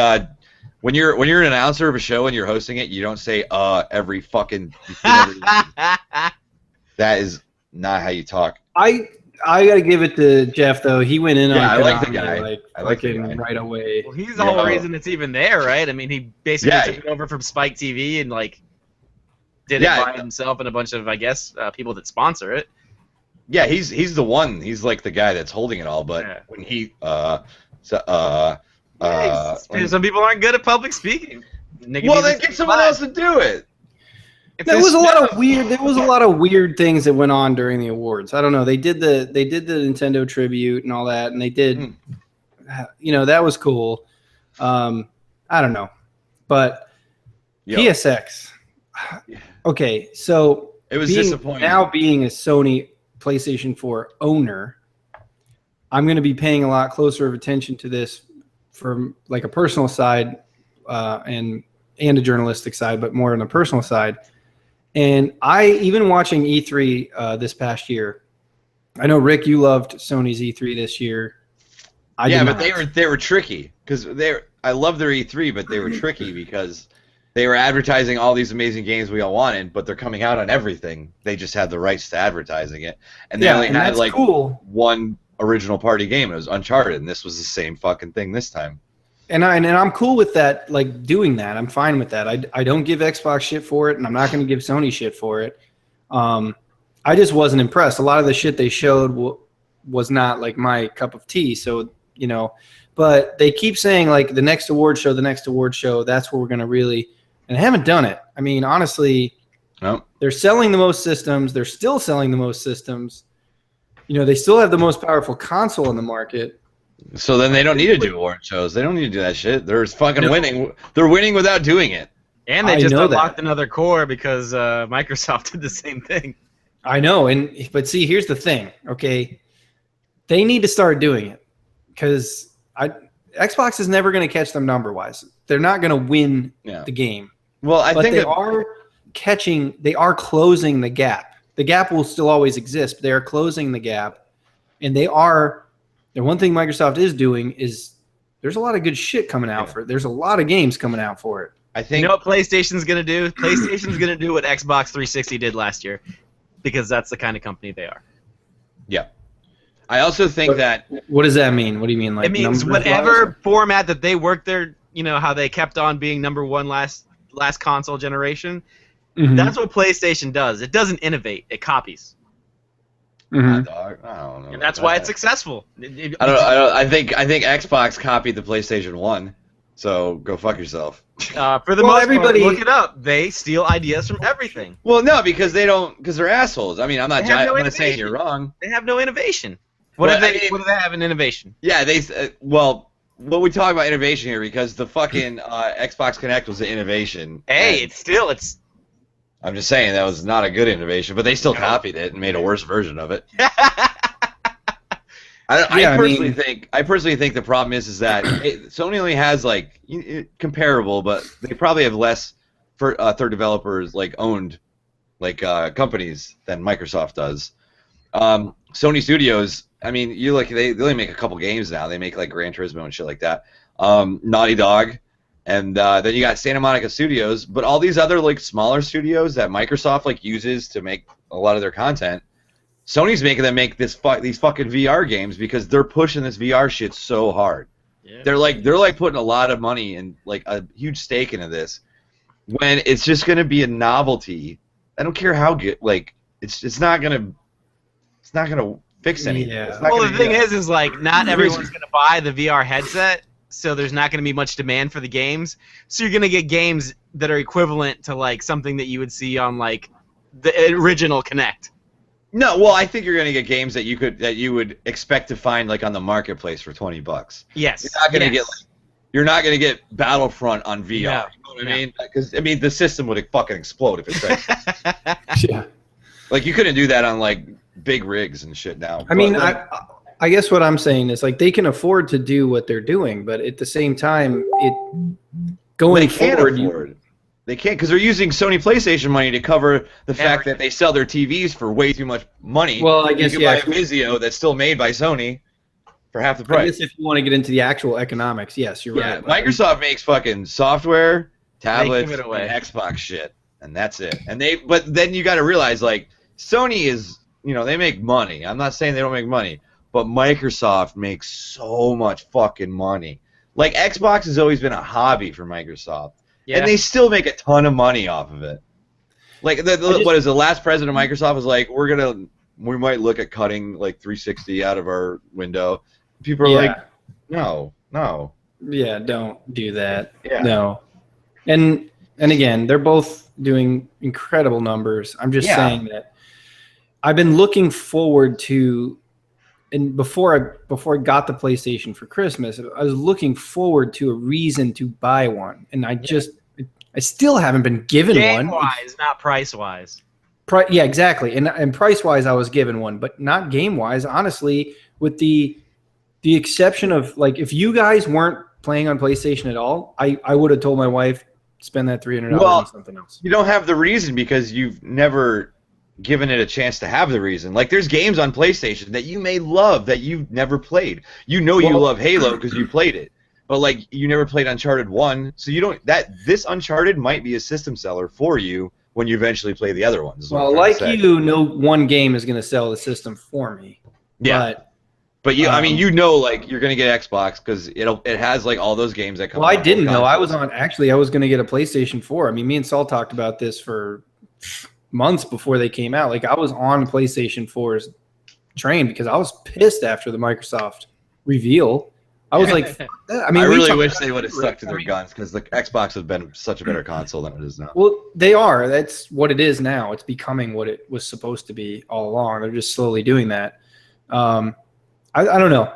when you're an announcer of a show and you're hosting it, you don't say every fucking That is not how you talk. I gotta give it to Jeff though. He went in on I like the guy. I like him right away. Well, he's the whole reason it's even there, right? I mean, he basically took it over from Spike TV and like did it by himself and a bunch of people that sponsor it. Yeah, he's the one. He's like the guy that's holding it all. But when he some people aren't good at public speaking. Well, then get someone else to do it. There was a lot of weird things that went on during the awards. I don't know. They did the Nintendo tribute and all that, and they did, that was cool. I don't know, but PSX. Okay, so it was disappointing. Now being a Sony PlayStation 4 owner, I'm going to be paying a lot closer of attention to this from like a personal side and a journalistic side, but more on the personal side. And even watching E3 this past year, I know Rick, you loved Sony's E3 this year. But they were tricky because I love their E3, but they were tricky because they were advertising all these amazing games we all wanted, but they're coming out on everything. They just had the rights to advertising it, and they only had like one original party game. It was Uncharted, and this was the same fucking thing this time. And I'm cool with that, like doing that. I'm fine with that. I don't give Xbox shit for it, and I'm not going to give Sony shit for it. I just wasn't impressed. A lot of the shit they showed was not like my cup of tea. So but they keep saying like the next award show. That's where we're going to really, and I haven't done it. I mean, honestly, they're selling the most systems. They're still selling the most systems. They still have the most powerful console in the market. So then they don't need to do award shows. They don't need to do that shit. They're fucking winning. They're winning without doing it. And they just unlocked another core because Microsoft did the same thing. I know, but see, here's the thing. Okay, they need to start doing it because Xbox is never going to catch them number-wise. They're not going to win the game. Well, I think they are closing the gap. The gap will still always exist, but they are closing the gap, and they are. The one thing Microsoft is doing is there's a lot of good shit coming out for it. There's a lot of games coming out for it. I think. You know what PlayStation's gonna do? PlayStation's gonna do what Xbox 360 did last year, because that's the kind of company they are. Yeah. I also think that. What does that mean? What do you mean? Like it means whatever format that they worked their, how they kept on being number one last console generation. Mm-hmm. That's what PlayStation does. It doesn't innovate. It copies. Mm-hmm. I don't know. And that's why it's successful. I think Xbox copied the PlayStation 1. So go fuck yourself. For the most part, look it up. They steal ideas from everything. Well, no, because they're assholes. I mean, I'm not saying you're wrong. They have no innovation. What do they have in innovation? Yeah, what we talk about innovation here because the fucking Xbox Connect was an innovation. Hey, I'm just saying that was not a good innovation, but they still copied it and made a worse version of it. I personally think the problem is that Sony only has like comparable, but they probably have less for third developers like owned like companies than Microsoft does. Sony Studios, I mean, they only make a couple games now. They make like Gran Turismo and shit like that. Naughty Dog, And then you got Santa Monica Studios, but all these other like smaller studios that Microsoft like uses to make a lot of their content, Sony's making them make these fucking VR games because they're pushing this VR shit so hard. Yeah. They're like putting a lot of money and like a huge stake into this, when it's just gonna be a novelty. I don't care how good, like it's not gonna fix anything. Yeah. Well, the thing is like not everyone's gonna buy the VR headset. So there's not going to be much demand for the games. So you're going to get games that are equivalent to like something that you would see on like the original Kinect. No, well, I think you're going to get games that you would expect to find like on the marketplace for $20. Yes. You're not going to get Battlefront on VR. No, you know what I mean? Because the system would fucking explode if it tried. Yeah. Like you couldn't do that on like big rigs and shit now. I guess what I'm saying is like they can afford to do what they're doing, but at the same time, they can't because they're using Sony PlayStation money to cover the fact that they sell their TVs for way too much money. Well, I guess you can buy a Vizio that's still made by Sony for half the price. I guess if you want to get into the actual economics, yes, you're right. Microsoft makes fucking software, tablets, and Xbox shit, and that's it. But then you got to realize like Sony is, they make money. I'm not saying they don't make money. But Microsoft makes so much fucking money. Like, Xbox has always been a hobby for Microsoft. Yeah. And they still make a ton of money off of it. Like, the last president of Microsoft was like, we might look at cutting, like, 360 out of our window. People are like, no. Yeah, don't do that. Yeah. No. And again, they're both doing incredible numbers. I'm just saying that I've been looking forward to... And before I got the PlayStation for Christmas, I was looking forward to a reason to buy one, and I still haven't been given one. Game-wise, not price-wise. Yeah, exactly. And price-wise, I was given one, but not game-wise. Honestly, with the exception of like, if you guys weren't playing on PlayStation at all, I would have told my wife spend that $300 on something else. You don't have the reason because you've never given it a chance to have the reason. Like there's games on PlayStation that you may love that you've never played. You love Halo because you played it. But like you never played Uncharted 1, so this Uncharted might be a system seller for you when you eventually play the other ones. Well, one game is going to sell the system for me. Yeah. But you, like you're going to get Xbox because it has like all those games that come. Well, I didn't know. I was going to get a PlayStation 4. I mean, me and Saul talked about this for months before they came out. Like I was on PlayStation 4's train because I was pissed after the Microsoft reveal. I was like, I really wish they would have stuck to their guns because the Xbox has been such a better console than it is now. Well, they are. That's what it is now. It's becoming what it was supposed to be all along. They're just slowly doing that. I don't know.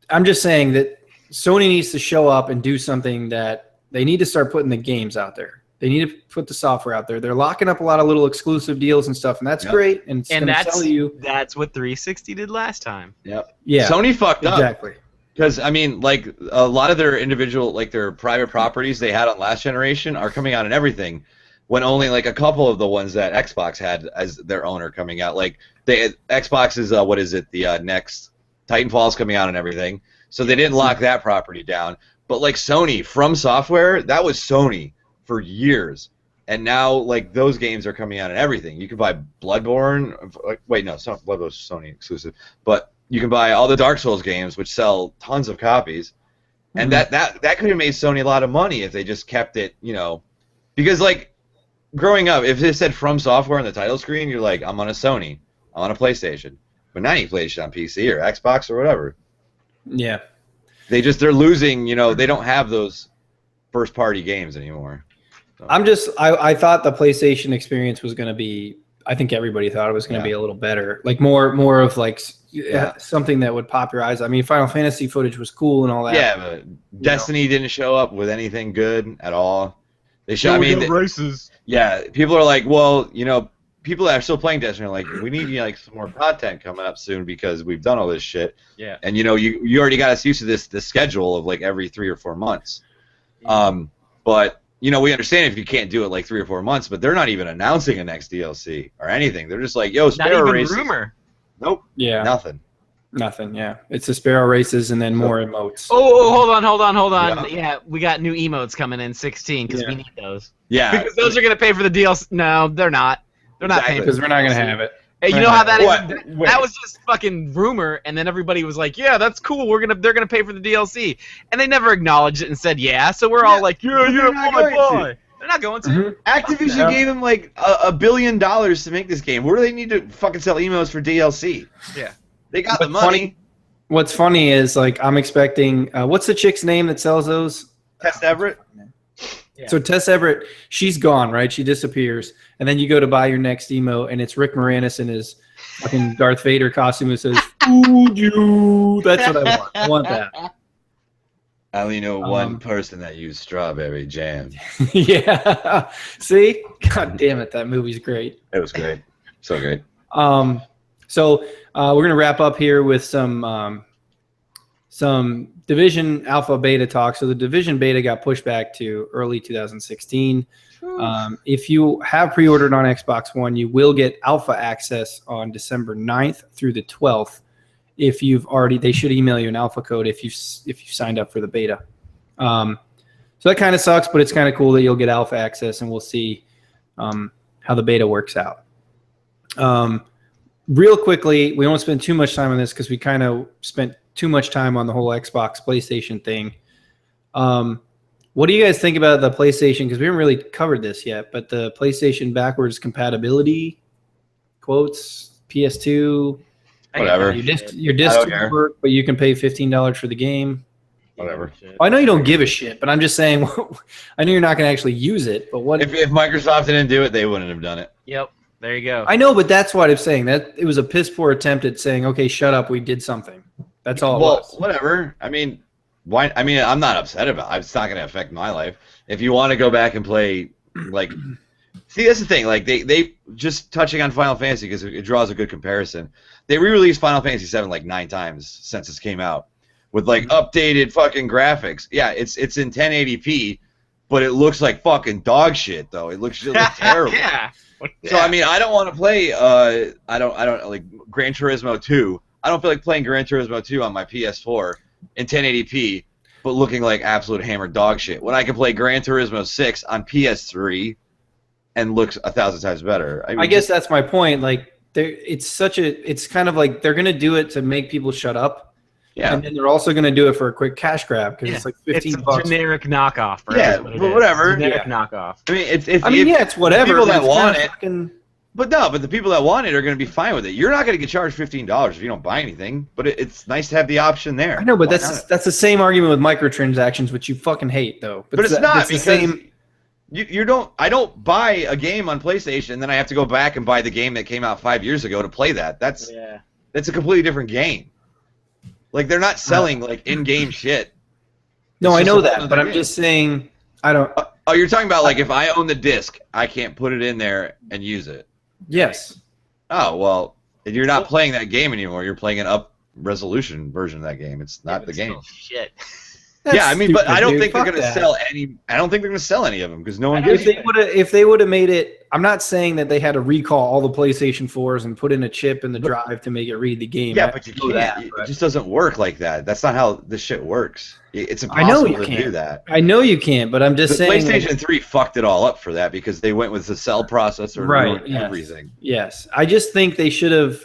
I'm just saying that Sony needs to show up and do something that they need to start putting the games out there. They need to put the software out there. They're locking up a lot of little exclusive deals and stuff, and that's great. And that's what 360 did last time. Yep. Yeah. Sony fucked up. Exactly. Because like a lot of their individual, like their private properties they had on last generation are coming out and everything, when only like a couple of the ones that Xbox had as their owner coming out. Like Xbox is the next Titanfall's coming out and everything. So they didn't lock that property down. But like Sony, From Software, that was Sony for years, and now like those games are coming out and everything. You can buy Bloodborne. Wait, no, Bloodborne's Sony exclusive, but you can buy all the Dark Souls games, which sell tons of copies, and that could have made Sony a lot of money if they just kept it, because like growing up, if it said From Software on the title screen, you're like, I'm on a Sony, I'm on a PlayStation, but now you play shit on PC or Xbox or whatever. Yeah, they're losing. They don't have those first party games anymore. I thought the PlayStation experience was going to be, I think everybody thought it was going to be a little better. Like more of like something that would pop your eyes. I mean, Final Fantasy footage was cool and all that. Yeah, but Destiny didn't show up with anything good at all. They showed, races. Yeah, people are like, well, people that are still playing Destiny are like, we need like some more content coming up soon because we've done all this shit. Yeah. And you already got us used to this schedule of like every 3 or 4 months. Yeah. But we understand if you can't do it like 3 or 4 months, but they're not even announcing a next DLC or anything. They're just like, yo, spare not even races. rumor. Nope. Yeah. Nothing. Nothing. Yeah, it's the Sparrow races and then more emotes. Oh, hold on. Yeah, we got new emotes coming in 16 because we need those. Yeah, because those are gonna pay for the DLC. No, they're not. They're not paying because we're not gonna have it. Hey, you know how that What? is? That was just fucking rumor, and then everybody was like, "Yeah, that's cool. They're gonna pay for the DLC," and they never acknowledged it and said, "Yeah." So we're all like, "Yeah, boy." They're not going to. Activision gave them like $1 billion to make this game. Where do they need to fucking sell emotes for DLC? Yeah, they got the money. What's funny is like I'm expecting. What's the chick's name that sells those? Tess Everett. Yeah. So Tess Everett, she's gone, right? She disappears, and then you go to buy your next emote, and it's Rick Moranis in his fucking Darth Vader costume who says "Food you." That's what I want. I want that. I only know one person that used strawberry jam. Yeah. See? God damn it, that movie's great. It was great. So great. So we're gonna wrap up here with some Division Alpha Beta talk. So the Division Beta got pushed back to early 2016. If you have pre-ordered on Xbox One, you will get Alpha access on December 9th through the 12th. If you've already, they should email you an Alpha code if you signed up for the beta. So that kind of sucks, but it's kind of cool that you'll get Alpha access, and we'll see how the beta works out. Real quickly, we won't spend too much time on this because we kind of spent too much time on the whole Xbox PlayStation thing. What do you guys think about the PlayStation? Because we haven't really covered this yet, but the PlayStation backwards compatibility quotes, PS2, whatever. Your disc will work, but you can pay $15 for the game. Whatever. Well, I know you don't give a shit, but I'm just saying. I know you're not going to actually use it, but what if Microsoft didn't do it, they wouldn't have done it. Yep. There you go. I know, but that's what I'm saying. That it was a piss poor attempt at saying, "Okay, shut up, we did something." That's all. Well, it was. whatever. I mean, why? I mean, I'm not upset about it. It's not going to affect my life. If you want to go back and play, like, see, that's the thing. Like, they just touching on Final Fantasy because it draws a good comparison. They re-released Final Fantasy VII like 9 times since this came out, with like updated fucking graphics. Yeah, it's in 1080p, but it looks like fucking dog shit though. It looks just like terrible. Yeah. So I mean, I don't want to play. I don't like Gran Turismo 2. I don't feel like playing Gran Turismo 2 on my PS4 in 1080p, but looking like absolute hammered dog shit. When I can play Gran Turismo 6 on PS3 and looks 1,000 times better. I mean, I guess that's my point. Like, it's kind of like they're gonna do it to make people shut up. Yeah. And then they're also gonna do it for a quick cash grab because it's like $15. It's a generic knockoff. Right? Yeah, but whatever. Generic knockoff. I mean, it's whatever. People that want it. Fucking... But the people that want it are going to be fine with it. You're not going to get charged $15 if you don't buy anything. But it's nice to have the option there. I know, but that's the same argument with microtransactions, which you fucking hate, though. But it's not because the same... you don't. I don't buy a game on PlayStation, and then I have to go back and buy the game that came out 5 years ago to play that. That's a completely different game. Like, they're not selling like in-game shit. No, I know that, but I'm just saying I don't. Oh, you're talking about like if I own the disc, I can't put it in there and use it. Yes. Oh well, you're not playing that game anymore. You're playing an up-resolution version of that game. It's not the game. Shit. Yeah, I mean, but I don't think they're Fuck going to that. sell any. I don't think they're going to sell any of them because no one gives. If they would have made it, I'm not saying that they had to recall all the PlayStation 4s and put in a chip in the drive to make it read the game. Yeah, but you can't. It just doesn't work like that. That's not how this shit works. It's I know impossible you to can't. do that. I know you can't, but I'm just saying. PlayStation 3 fucked it all up for that because they went with the cell processor and ruined everything. Yes, I just think they should have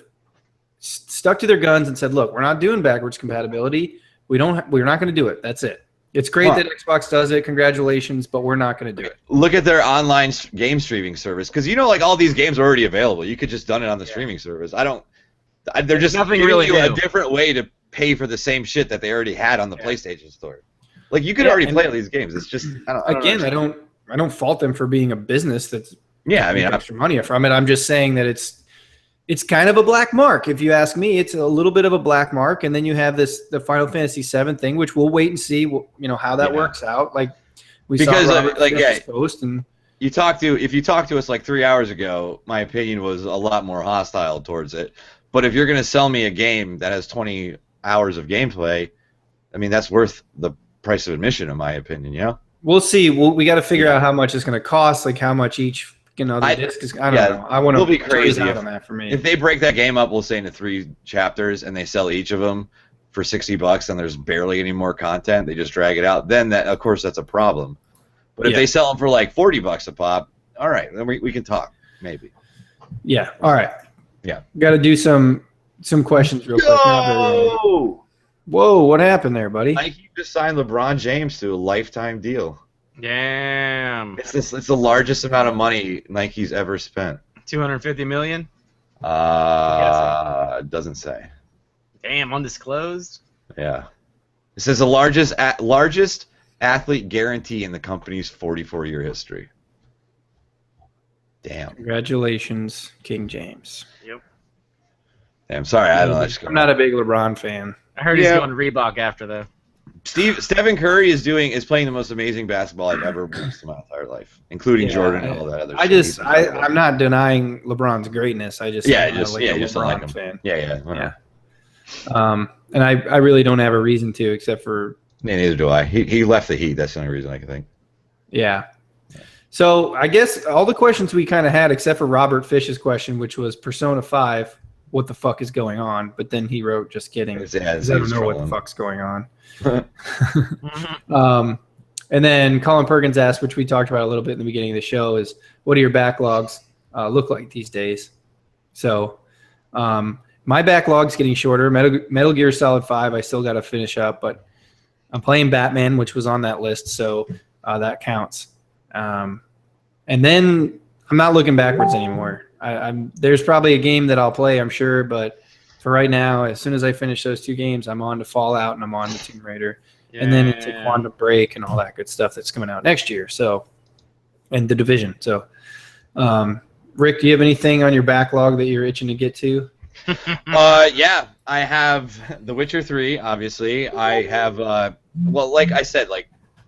stuck to their guns and said, "Look, we're not doing backwards compatibility. We're not going to do it. That's it." It's great that Xbox does it. Congratulations, but we're not going to do it. Look at their online game streaming service because you know, like all these games are already available. You could just done it on the streaming service. They're just nothing giving really you a new. different way to pay for the same shit that they already had on the PlayStation Store. Like you could already play all these games. It's just I don't fault them for being a business that's extra money from it. I'm just saying that it's kind of a black mark. If you ask me, it's a little bit of a black mark. And then you have the Final Fantasy VII thing, which we'll wait and see, how that works out. Like we saw post and if you talked to us like 3 hours ago, my opinion was a lot more hostile towards it. But if you're going to sell me a game that has 20 hours of gameplay, I mean, that's worth the price of admission, in my opinion. We'll see. We got to figure out how much it's going to cost, like how much each another disc. I don't know. I want to. It'll be crazy out on that for me. If they break that game up, we'll say into 3 chapters, and they sell each of them for $60, and there's barely any more content. They just drag it out. Then that, of course, that's a problem. But if they sell them for like $40 a pop, all right, then we can talk maybe. Yeah. All right. Yeah. Got to do some questions real quick. Not very long. Whoa! What happened there, buddy? Nike just signed LeBron James to a lifetime deal. Damn. It's the largest amount of money Nike's ever spent. 250 million. Doesn't say. Damn, undisclosed. Yeah. It says the largest athlete guarantee in the company's 44-year history. Damn. Congratulations, King James. Yep. Damn, sorry, I don't know. I'm not a big LeBron fan. I heard he's going to Reebok after though. Stephen Curry is playing the most amazing basketball I've ever watched in my entire life, including Jordan and all that other shit. I'm not denying LeBron's greatness. I just don't like him. Fan. Yeah. And I really don't have a reason to, except for neither do I. He left the Heat. That's the only reason I can think. Yeah. So I guess all the questions we kind of had, except for Robert Fish's question, which was Persona 5. What the fuck is going on? But then he wrote, just kidding. I don't know what the fuck's going on. And then Colin Perkins asked, which we talked about a little bit in the beginning of the show, is what do your backlogs look like these days? So my backlog's getting shorter. Metal Gear Solid 5, I still got to finish up, but I'm playing Batman, which was on that list, so that counts. And then I'm not looking backwards anymore. There's probably a game that I'll play, I'm sure, but for right now, as soon as I finish those 2 games, I'm on to Fallout and I'm on to Tomb Raider, and then into Quantum Break and all that good stuff that's coming out next year. So, and The Division. So, Rick, do you have anything on your backlog that you're itching to get to? Yeah, I have The Witcher 3. Obviously, I have. Well, like I said,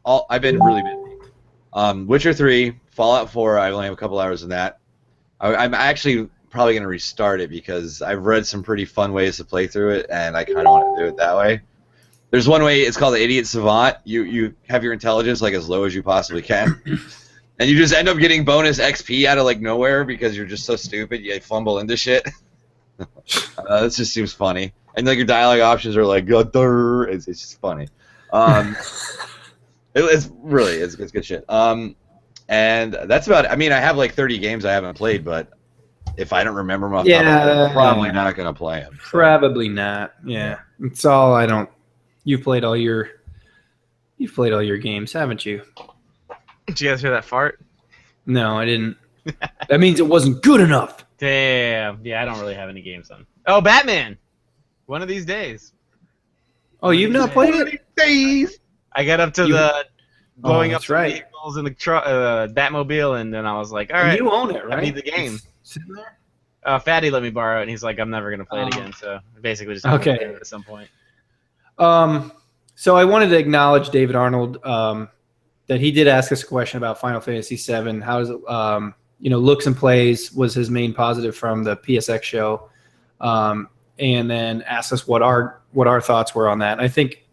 I've been really busy. Witcher 3, Fallout 4. I only have a couple hours in that. I'm actually probably going to restart it because I've read some pretty fun ways to play through it, and I kind of want to do it that way. There's one way, it's called the Idiot Savant. You have your intelligence as low as you possibly can, and you just end up getting bonus XP out of nowhere because you're just so stupid you fumble into shit. That just seems funny. And your dialogue options are it's just funny. It's good shit. And that's about it. I mean, I have 30 games I haven't played, but if I don't remember them off the top of my head, I'm probably not going to play them. So. Probably not. Yeah. It's all you've played all your games, haven't you? Did you guys hear that fart? No, I didn't. That means it wasn't good enough. Damn. Yeah, I don't really have any games on. Oh, Batman. One of these days. Oh, you've not played it? Days. I got up to the blowing up right. vehicles in the Batmobile, and then I was like, all right. You own it, right? I need the game. It's sitting there? Fatty let me borrow it, and he's like, I'm never going to play it again, so I basically just have to play it at some point. So I wanted to acknowledge David Arnold, that he did ask us a question about Final Fantasy VII. How does it, looks and plays was his main positive from the PSX show, and then asked us what our thoughts were on that. And I think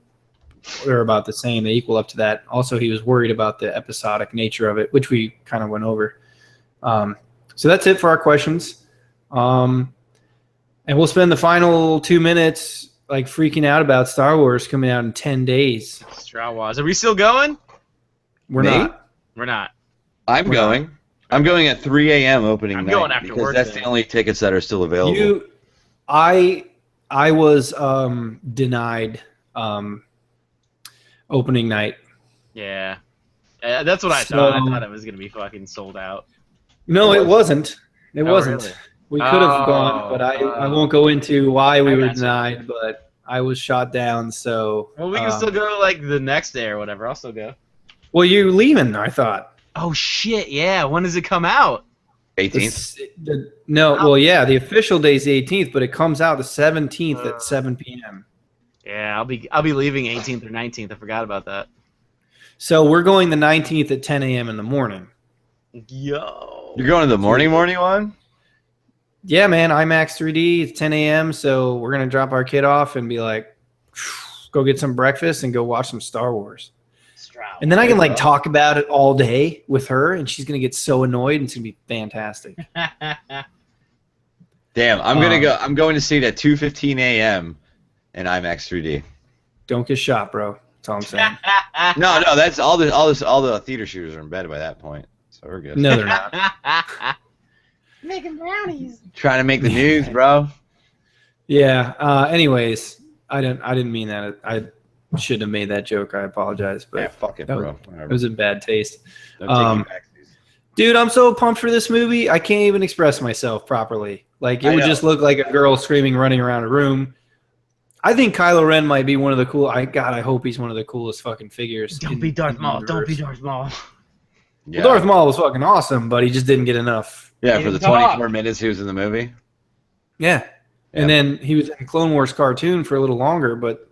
they're about the same. They equal up to that. Also, he was worried about the episodic nature of it, which we kind of went over. So that's it for our questions. And we'll spend the final 2 minutes freaking out about Star Wars coming out in 10 days. Star Wars. Are we still going? We're not. We're not. I'm going. I'm going at 3 a.m. opening night. I'm going after work. That's the only tickets that are still available. I was denied opening night. Yeah. That's what I thought. I thought it was going to be fucking sold out. No, it wasn't. It wasn't. Really? We could have gone, but I won't go into why we were denied, but I was shot down, so... Well, we can still go, the next day or whatever. I'll still go. Well, you're leaving, I thought. Oh, shit, yeah. When does it come out? 18th? The official day's the 18th, but it comes out the 17th at 7 p.m. Yeah, I'll be leaving 18th or 19th. I forgot about that. So we're going the 19th at 10 a.m. in the morning. Yo. You're going to the morning one? Yeah, man. IMAX 3D. It's 10 a.m. So we're going to drop our kid off and be like, go get some breakfast and go watch some Star Wars. And then I can like talk about it all day with her, and she's gonna get so annoyed, and it's gonna be fantastic. Damn, I'm going to see it at 2:15 a.m. in IMAX 3D. Don't get shot, bro. That's all I'm saying. No, that's all the theater shooters are in bed by that point, so we're good. No, they're not. Making brownies. Trying to make the news, bro. Yeah. Anyways, I didn't mean that. I shouldn't have made that joke. I apologize, but Yeah, fuck it, bro. It was in bad taste. Don't take you back, please. Dude, I'm so pumped for this movie. I can't even express myself properly. Like, it would just look like a girl screaming, running around a room. I think Kylo Ren might be one of the cool. I hope he's one of the coolest fucking figures. Don't be Darth Maul. Don't be Darth Maul. Yeah. Well, Darth Maul was fucking awesome, but he just didn't get enough. Yeah, for the 24 minutes he was in the movie. Yeah. And then he was in Clone Wars cartoon for a little longer, but...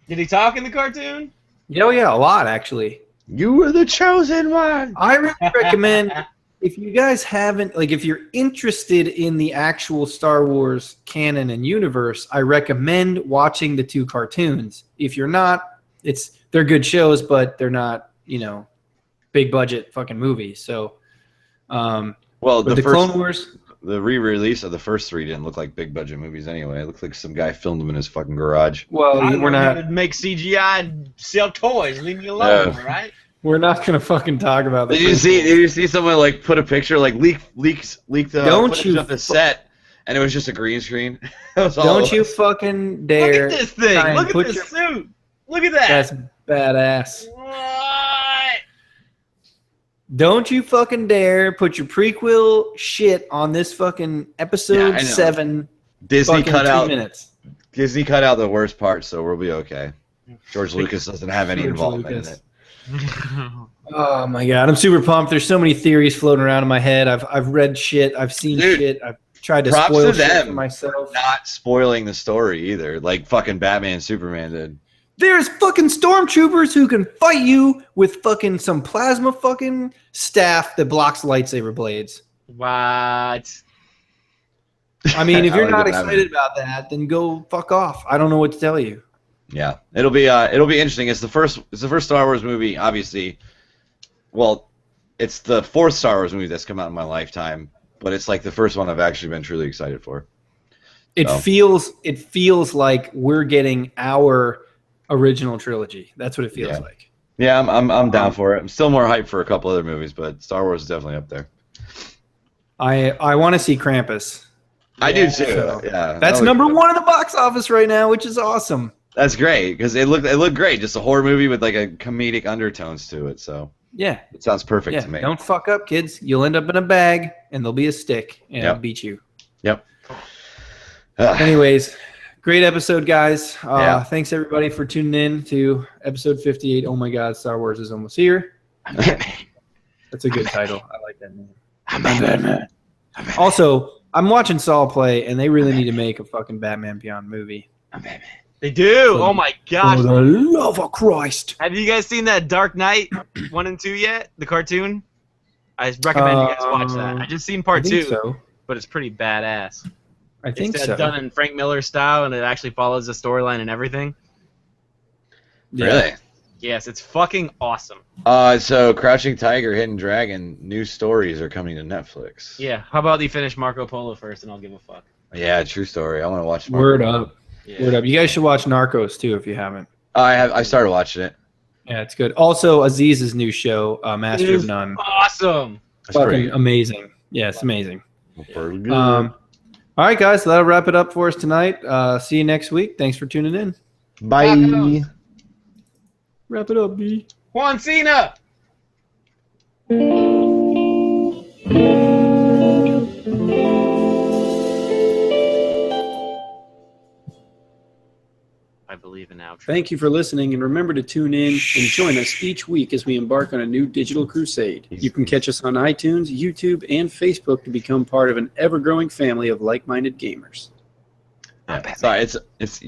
Did he talk in the cartoon? Yeah, a lot, actually. You were the chosen one! I really recommend, if you guys haven't... Like, if you're interested in the actual Star Wars canon and universe, I recommend watching the 2 cartoons. If you're not, they're good shows, but they're not, big budget fucking movies. So, well, the Clone Wars... The re-release of the first 3 didn't look like big budget movies anyway. It looked like some guy filmed them in his fucking garage. Well, we're not make CGI and sell toys. Leave me alone, all right? We're not gonna fucking talk about that. Did you see someone like put a picture like leak the footage of the set, and it was just a green screen? Don't you fucking dare! Look at this thing! Look at this suit! Look at that! That's badass. What? Don't you fucking dare put your prequel shit on this fucking episode 7. Disney cut 2 out minutes. Disney cut out the worst part, so we'll be okay. George Lucas doesn't have any involvement in it. Oh my god, I'm super pumped. There's so many theories floating around in my head. I've read shit. I've seen shit. I've tried to spoil shit for myself. Not spoiling the story either, like fucking Batman and Superman did. There's fucking stormtroopers who can fight you with fucking some plasma fucking staff that blocks lightsaber blades. What? I mean, if you're not excited about that, then go fuck off. I don't know what to tell you. Yeah, it'll be interesting. It's the first Star Wars movie, obviously. Well, it's the 4th Star Wars movie that's come out in my lifetime, but it's like the first one I've actually been truly excited for. It feels like we're getting our original trilogy. That's what it feels like. Yeah, I'm down for it. I'm still more hyped for a couple other movies, but Star Wars is definitely up there. I want to see Krampus. I do too. So yeah, that's number 1 in the box office right now, which is awesome. That's great because it looked great. Just a horror movie with like a comedic undertones to it. So yeah, it sounds perfect to me. Don't fuck up, kids. You'll end up in a bag, and there'll be a stick, and it'll beat you. Yep. Anyways. Great episode, guys. Thanks, everybody, for tuning in to episode 58. Oh, my God, Star Wars is almost here. I'm Batman. That's a good title. I like that name. I'm Batman. Also, I'm watching Saul play, and they really need to make a fucking Batman Beyond movie. I'm Batman. They do. Oh, my gosh. For the love of Christ. Have you guys seen that Dark Knight 1 and 2 yet? The cartoon? I recommend you guys watch that. I just seen part 2, but it's pretty badass. I think it's so. Done in Frank Miller style, and it actually follows the storyline and everything. Yeah. Really? Yes, it's fucking awesome. So Crouching Tiger, Hidden Dragon, new stories are coming to Netflix. Yeah. How about you finish Marco Polo first, and I'll give a fuck. Yeah, true story. I want to watch. Word up. Yeah. Word up. You guys should watch Narcos too if you haven't. I started watching it. Yeah, it's good. Also, Aziz's new show, Master of None. Awesome. That's fucking amazing. Yeah, it's amazing. Good. All right, guys, so that'll wrap it up for us tonight. See you next week. Thanks for tuning in. Bye. Wrap it up, B. Juan Cena. I believe in outro. Thank you for listening, and remember to tune in and join us each week as we embark on a new digital crusade. You can catch us on iTunes, YouTube, and Facebook to become part of an ever-growing family of like-minded gamers. Yeah. Sorry, it's